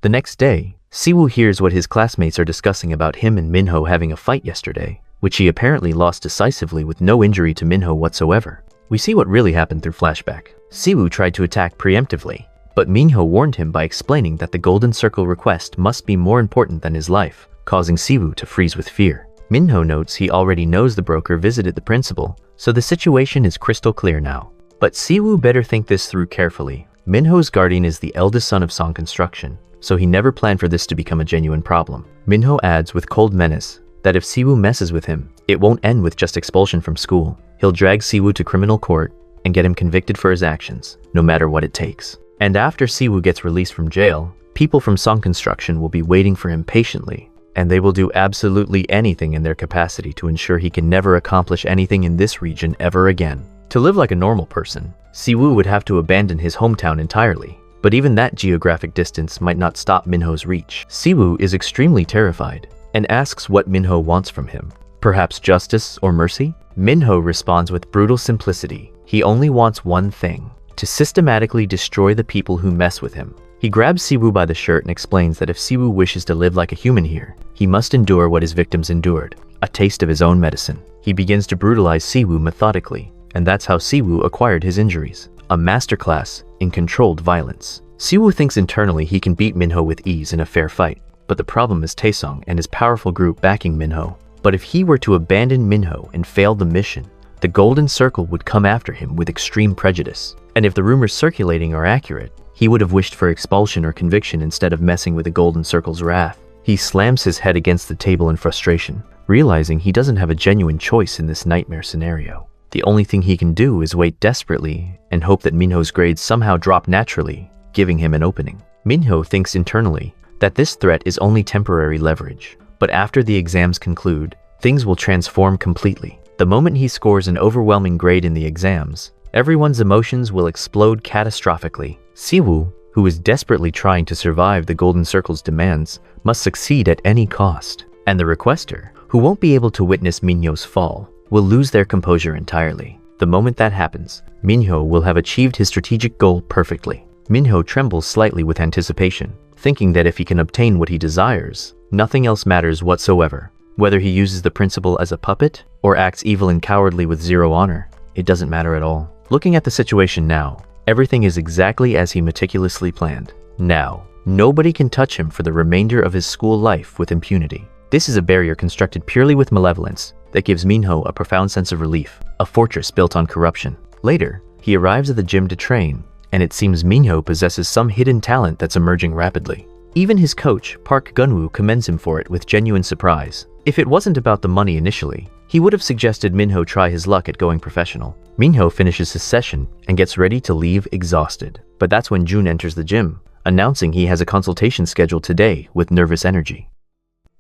The next day, Siwoo hears what his classmates are discussing about him and Minho having a fight yesterday, which he apparently lost decisively with no injury to Minho whatsoever. We see what really happened through flashback. Siwoo tried to attack preemptively, but Minho warned him by explaining that the Golden Circle request must be more important than his life, causing Siwoo to freeze with fear. Minho notes he already knows the broker visited the principal, so the situation is crystal clear now. But Siwoo better think this through carefully. Minho's guardian is the eldest son of Song Construction, so he never planned for this to become a genuine problem. Minho adds with cold menace that if Siwoo messes with him, it won't end with just expulsion from school. He'll drag Siwoo to criminal court and get him convicted for his actions, no matter what it takes. And after Siwoo gets released from jail, people from Song Construction will be waiting for him patiently, and they will do absolutely anything in their capacity to ensure he can never accomplish anything in this region ever again. To live like a normal person, Siwoo would have to abandon his hometown entirely, but even that geographic distance might not stop Minho's reach. Siwoo is extremely terrified and asks what Minho wants from him. Perhaps justice or mercy? Minho responds with brutal simplicity. He only wants one thing: to systematically destroy the people who mess with him. He grabs Siwoo by the shirt and explains that if Siwoo wishes to live like a human here, he must endure what his victims endured, a taste of his own medicine. He begins to brutalize Siwoo methodically, and that's how Siwoo acquired his injuries, a masterclass in controlled violence. Siwoo thinks internally he can beat Minho with ease in a fair fight, but the problem is Taesong and his powerful group backing Minho. But if he were to abandon Minho and fail the mission, the Golden Circle would come after him with extreme prejudice. And if the rumors circulating are accurate, he would have wished for expulsion or conviction instead of messing with the Golden Circle's wrath. He slams his head against the table in frustration, realizing he doesn't have a genuine choice in this nightmare scenario. The only thing he can do is wait desperately and hope that Minho's grades somehow drop naturally, giving him an opening. Minho thinks internally that this threat is only temporary leverage, but after the exams conclude, things will transform completely. The moment he scores an overwhelming grade in the exams, everyone's emotions will explode catastrophically. Siwoo, who is desperately trying to survive the Golden Circle's demands, must succeed at any cost. And the requester, who won't be able to witness Minho's fall, will lose their composure entirely. The moment that happens, Minho will have achieved his strategic goal perfectly. Minho trembles slightly with anticipation, thinking that if he can obtain what he desires, nothing else matters whatsoever. Whether he uses the principal as a puppet or acts evil and cowardly with zero honor, it doesn't matter at all. Looking at the situation now, everything is exactly as he meticulously planned. Now, nobody can touch him for the remainder of his school life with impunity. This is a barrier constructed purely with malevolence that gives Minho a profound sense of relief, a fortress built on corruption. Later, he arrives at the gym to train, and it seems Minho possesses some hidden talent that's emerging rapidly. Even his coach, Park Gunwoo, commends him for it with genuine surprise. If it wasn't about the money initially, he would have suggested Minho try his luck at going professional. Minho finishes his session and gets ready to leave exhausted. But that's when Jun enters the gym, announcing he has a consultation scheduled today with nervous energy.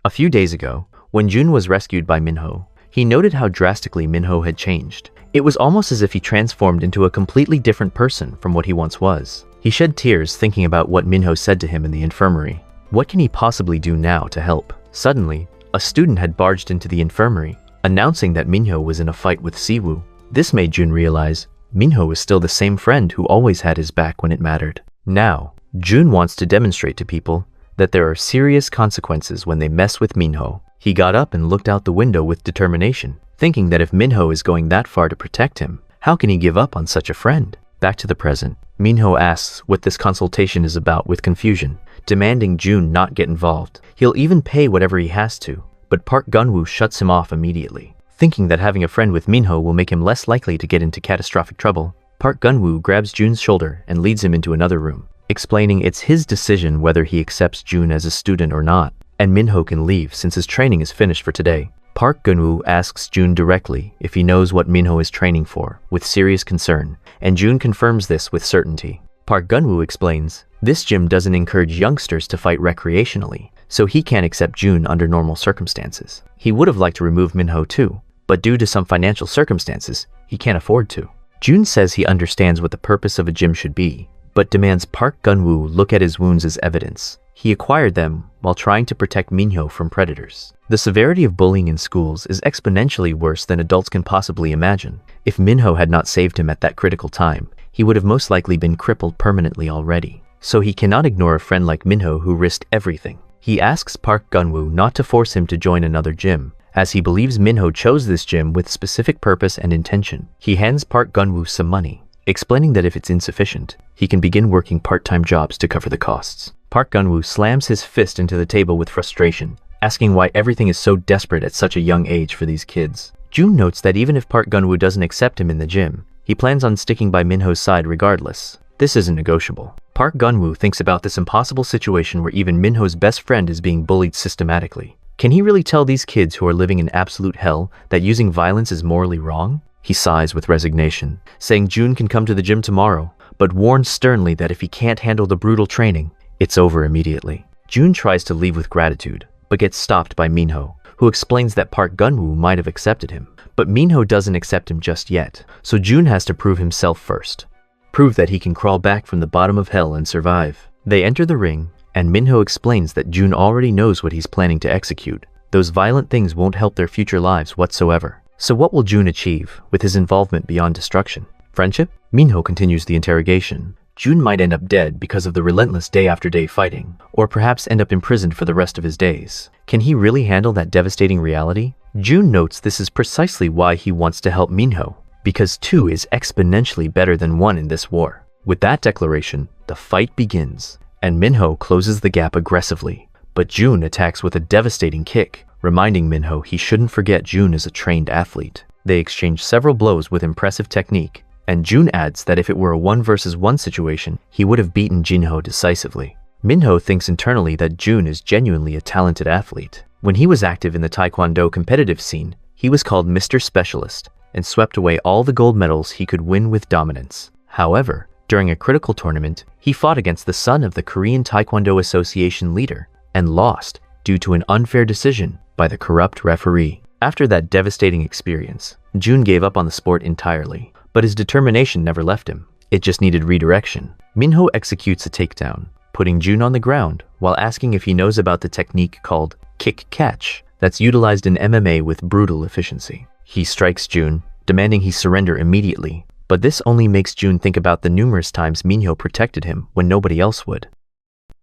A few days ago, when Jun was rescued by Minho, he noted how drastically Minho had changed. It was almost as if he transformed into a completely different person from what he once was. He shed tears thinking about what Minho said to him in the infirmary. What can he possibly do now to help? Suddenly, a student had barged into the infirmary, announcing that Minho was in a fight with Siwoo. This made Jun realize Minho was still the same friend who always had his back when it mattered. Now, Jun wants to demonstrate to people that there are serious consequences when they mess with Minho. He got up and looked out the window with determination, thinking that if Minho is going that far to protect him, how can he give up on such a friend? Back to the present, Minho asks what this consultation is about with confusion, demanding Jun not get involved. He'll even pay whatever he has to, but Park Gunwoo shuts him off immediately. Thinking that having a friend with Minho will make him less likely to get into catastrophic trouble, Park Gunwoo grabs Jun's shoulder and leads him into another room, explaining it's his decision whether he accepts Jun as a student or not, and Minho can leave since his training is finished for today. Park Gunwoo asks Jun directly if he knows what Minho is training for, with serious concern, and Jun confirms this with certainty. Park Gunwoo explains, this gym doesn't encourage youngsters to fight recreationally, so he can't accept Jun under normal circumstances. He would have liked to remove Minho too, but due to some financial circumstances, he can't afford to. Jun says he understands what the purpose of a gym should be, but demands Park Gunwoo look at his wounds as evidence. He acquired them while trying to protect Minho from predators. The severity of bullying in schools is exponentially worse than adults can possibly imagine. If Minho had not saved him at that critical time, he would have most likely been crippled permanently already. So he cannot ignore a friend like Minho who risked everything. He asks Park Gunwoo not to force him to join another gym, as he believes Minho chose this gym with specific purpose and intention. He hands Park Gunwoo some money, explaining that if it's insufficient, he can begin working part-time jobs to cover the costs. Park Gunwoo slams his fist into the table with frustration, asking why everything is so desperate at such a young age for these kids. June notes that even if Park Gun-woo doesn't accept him in the gym, he plans on sticking by Minho's side regardless. This isn't negotiable. Park Gun-woo thinks about this impossible situation where even Minho's best friend is being bullied systematically. Can he really tell these kids who are living in absolute hell that using violence is morally wrong? He sighs with resignation, saying June can come to the gym tomorrow, but warns sternly that if he can't handle the brutal training, it's over immediately. June tries to leave with gratitude, but gets stopped by Minho, who explains that Park Gun-woo might have accepted him. But Minho doesn't accept him just yet, so June has to prove himself first. Prove that he can crawl back from the bottom of hell and survive. They enter the ring, and Minho explains that June already knows what he's planning to execute. Those violent things won't help their future lives whatsoever. So what will June achieve with his involvement beyond destruction? Friendship? Minho continues the interrogation. June might end up dead because of the relentless day-after-day fighting, or perhaps end up imprisoned for the rest of his days. Can he really handle that devastating reality? June notes this is precisely why he wants to help Minho, because 2 is exponentially better than 1 in this war. With that declaration, the fight begins, and Minho closes the gap aggressively, but June attacks with a devastating kick, reminding Minho he shouldn't forget June is a trained athlete. They exchange several blows with impressive technique, and June adds that if it were a 1 versus 1 situation, he would have beaten Jinho decisively. Minho thinks internally that June is genuinely a talented athlete. When he was active in the Taekwondo competitive scene, he was called Mr. Specialist and swept away all the gold medals he could win with dominance. However, during a critical tournament, he fought against the son of the Korean Taekwondo Association leader and lost due to an unfair decision by the corrupt referee. After that devastating experience, June gave up on the sport entirely, but his determination never left him. It just needed redirection. Minho executes a takedown, putting June on the ground while asking if he knows about the technique called kick-catch that's utilized in MMA with brutal efficiency. He strikes June, demanding he surrender immediately, but this only makes June think about the numerous times Minho protected him when nobody else would.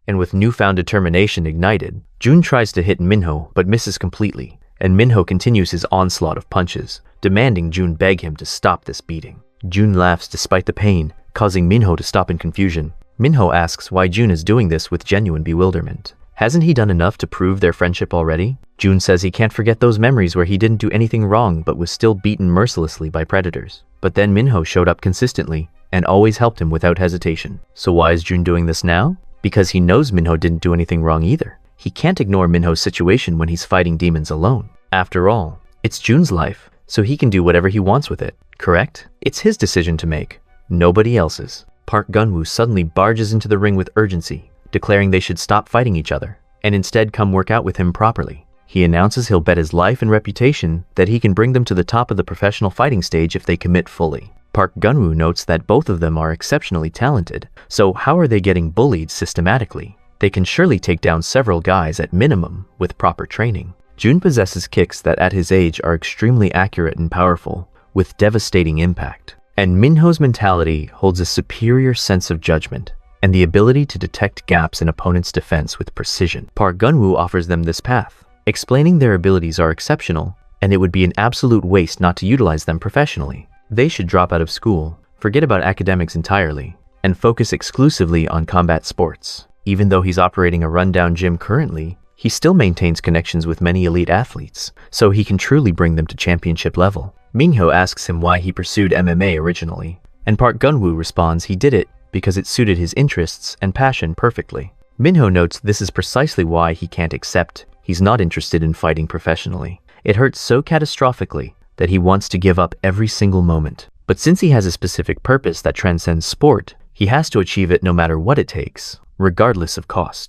And with newfound determination ignited, June tries to hit Minho but misses completely, and Minho continues his onslaught of punches, demanding June beg him to stop this beating. June laughs despite the pain, causing Minho to stop in confusion. Minho asks why June is doing this with genuine bewilderment. Hasn't he done enough to prove their friendship already? June says he can't forget those memories where he didn't do anything wrong but was still beaten mercilessly by predators. But then Minho showed up consistently and always helped him without hesitation. So why is June doing this now? Because he knows Minho didn't do anything wrong either. He can't ignore Minho's situation when he's fighting demons alone. After all, it's June's life, so he can do whatever he wants with it, correct? It's his decision to make, nobody else's. Park Gun-woo suddenly barges into the ring with urgency, declaring they should stop fighting each other and instead come work out with him properly. He announces he'll bet his life and reputation that he can bring them to the top of the professional fighting stage if they commit fully. Park Gun-woo notes that both of them are exceptionally talented, so how are they getting bullied systematically? They can surely take down several guys at minimum with proper training. June possesses kicks that at his age are extremely accurate and powerful, with devastating impact. And Minho's mentality holds a superior sense of judgment and the ability to detect gaps in opponents' defense with precision. Park Gun-woo offers them this path, explaining their abilities are exceptional and it would be an absolute waste not to utilize them professionally. They should drop out of school, forget about academics entirely, and focus exclusively on combat sports. Even though he's operating a rundown gym currently, he still maintains connections with many elite athletes, so he can truly bring them to championship level. Minho asks him why he pursued MMA originally, and Park Gun-woo responds he did it because it suited his interests and passion perfectly. Minho notes this is precisely why he can't accept he's not interested in fighting professionally. It hurts so catastrophically that he wants to give up every single moment. But since he has a specific purpose that transcends sport, he has to achieve it no matter what it takes, regardless of cost.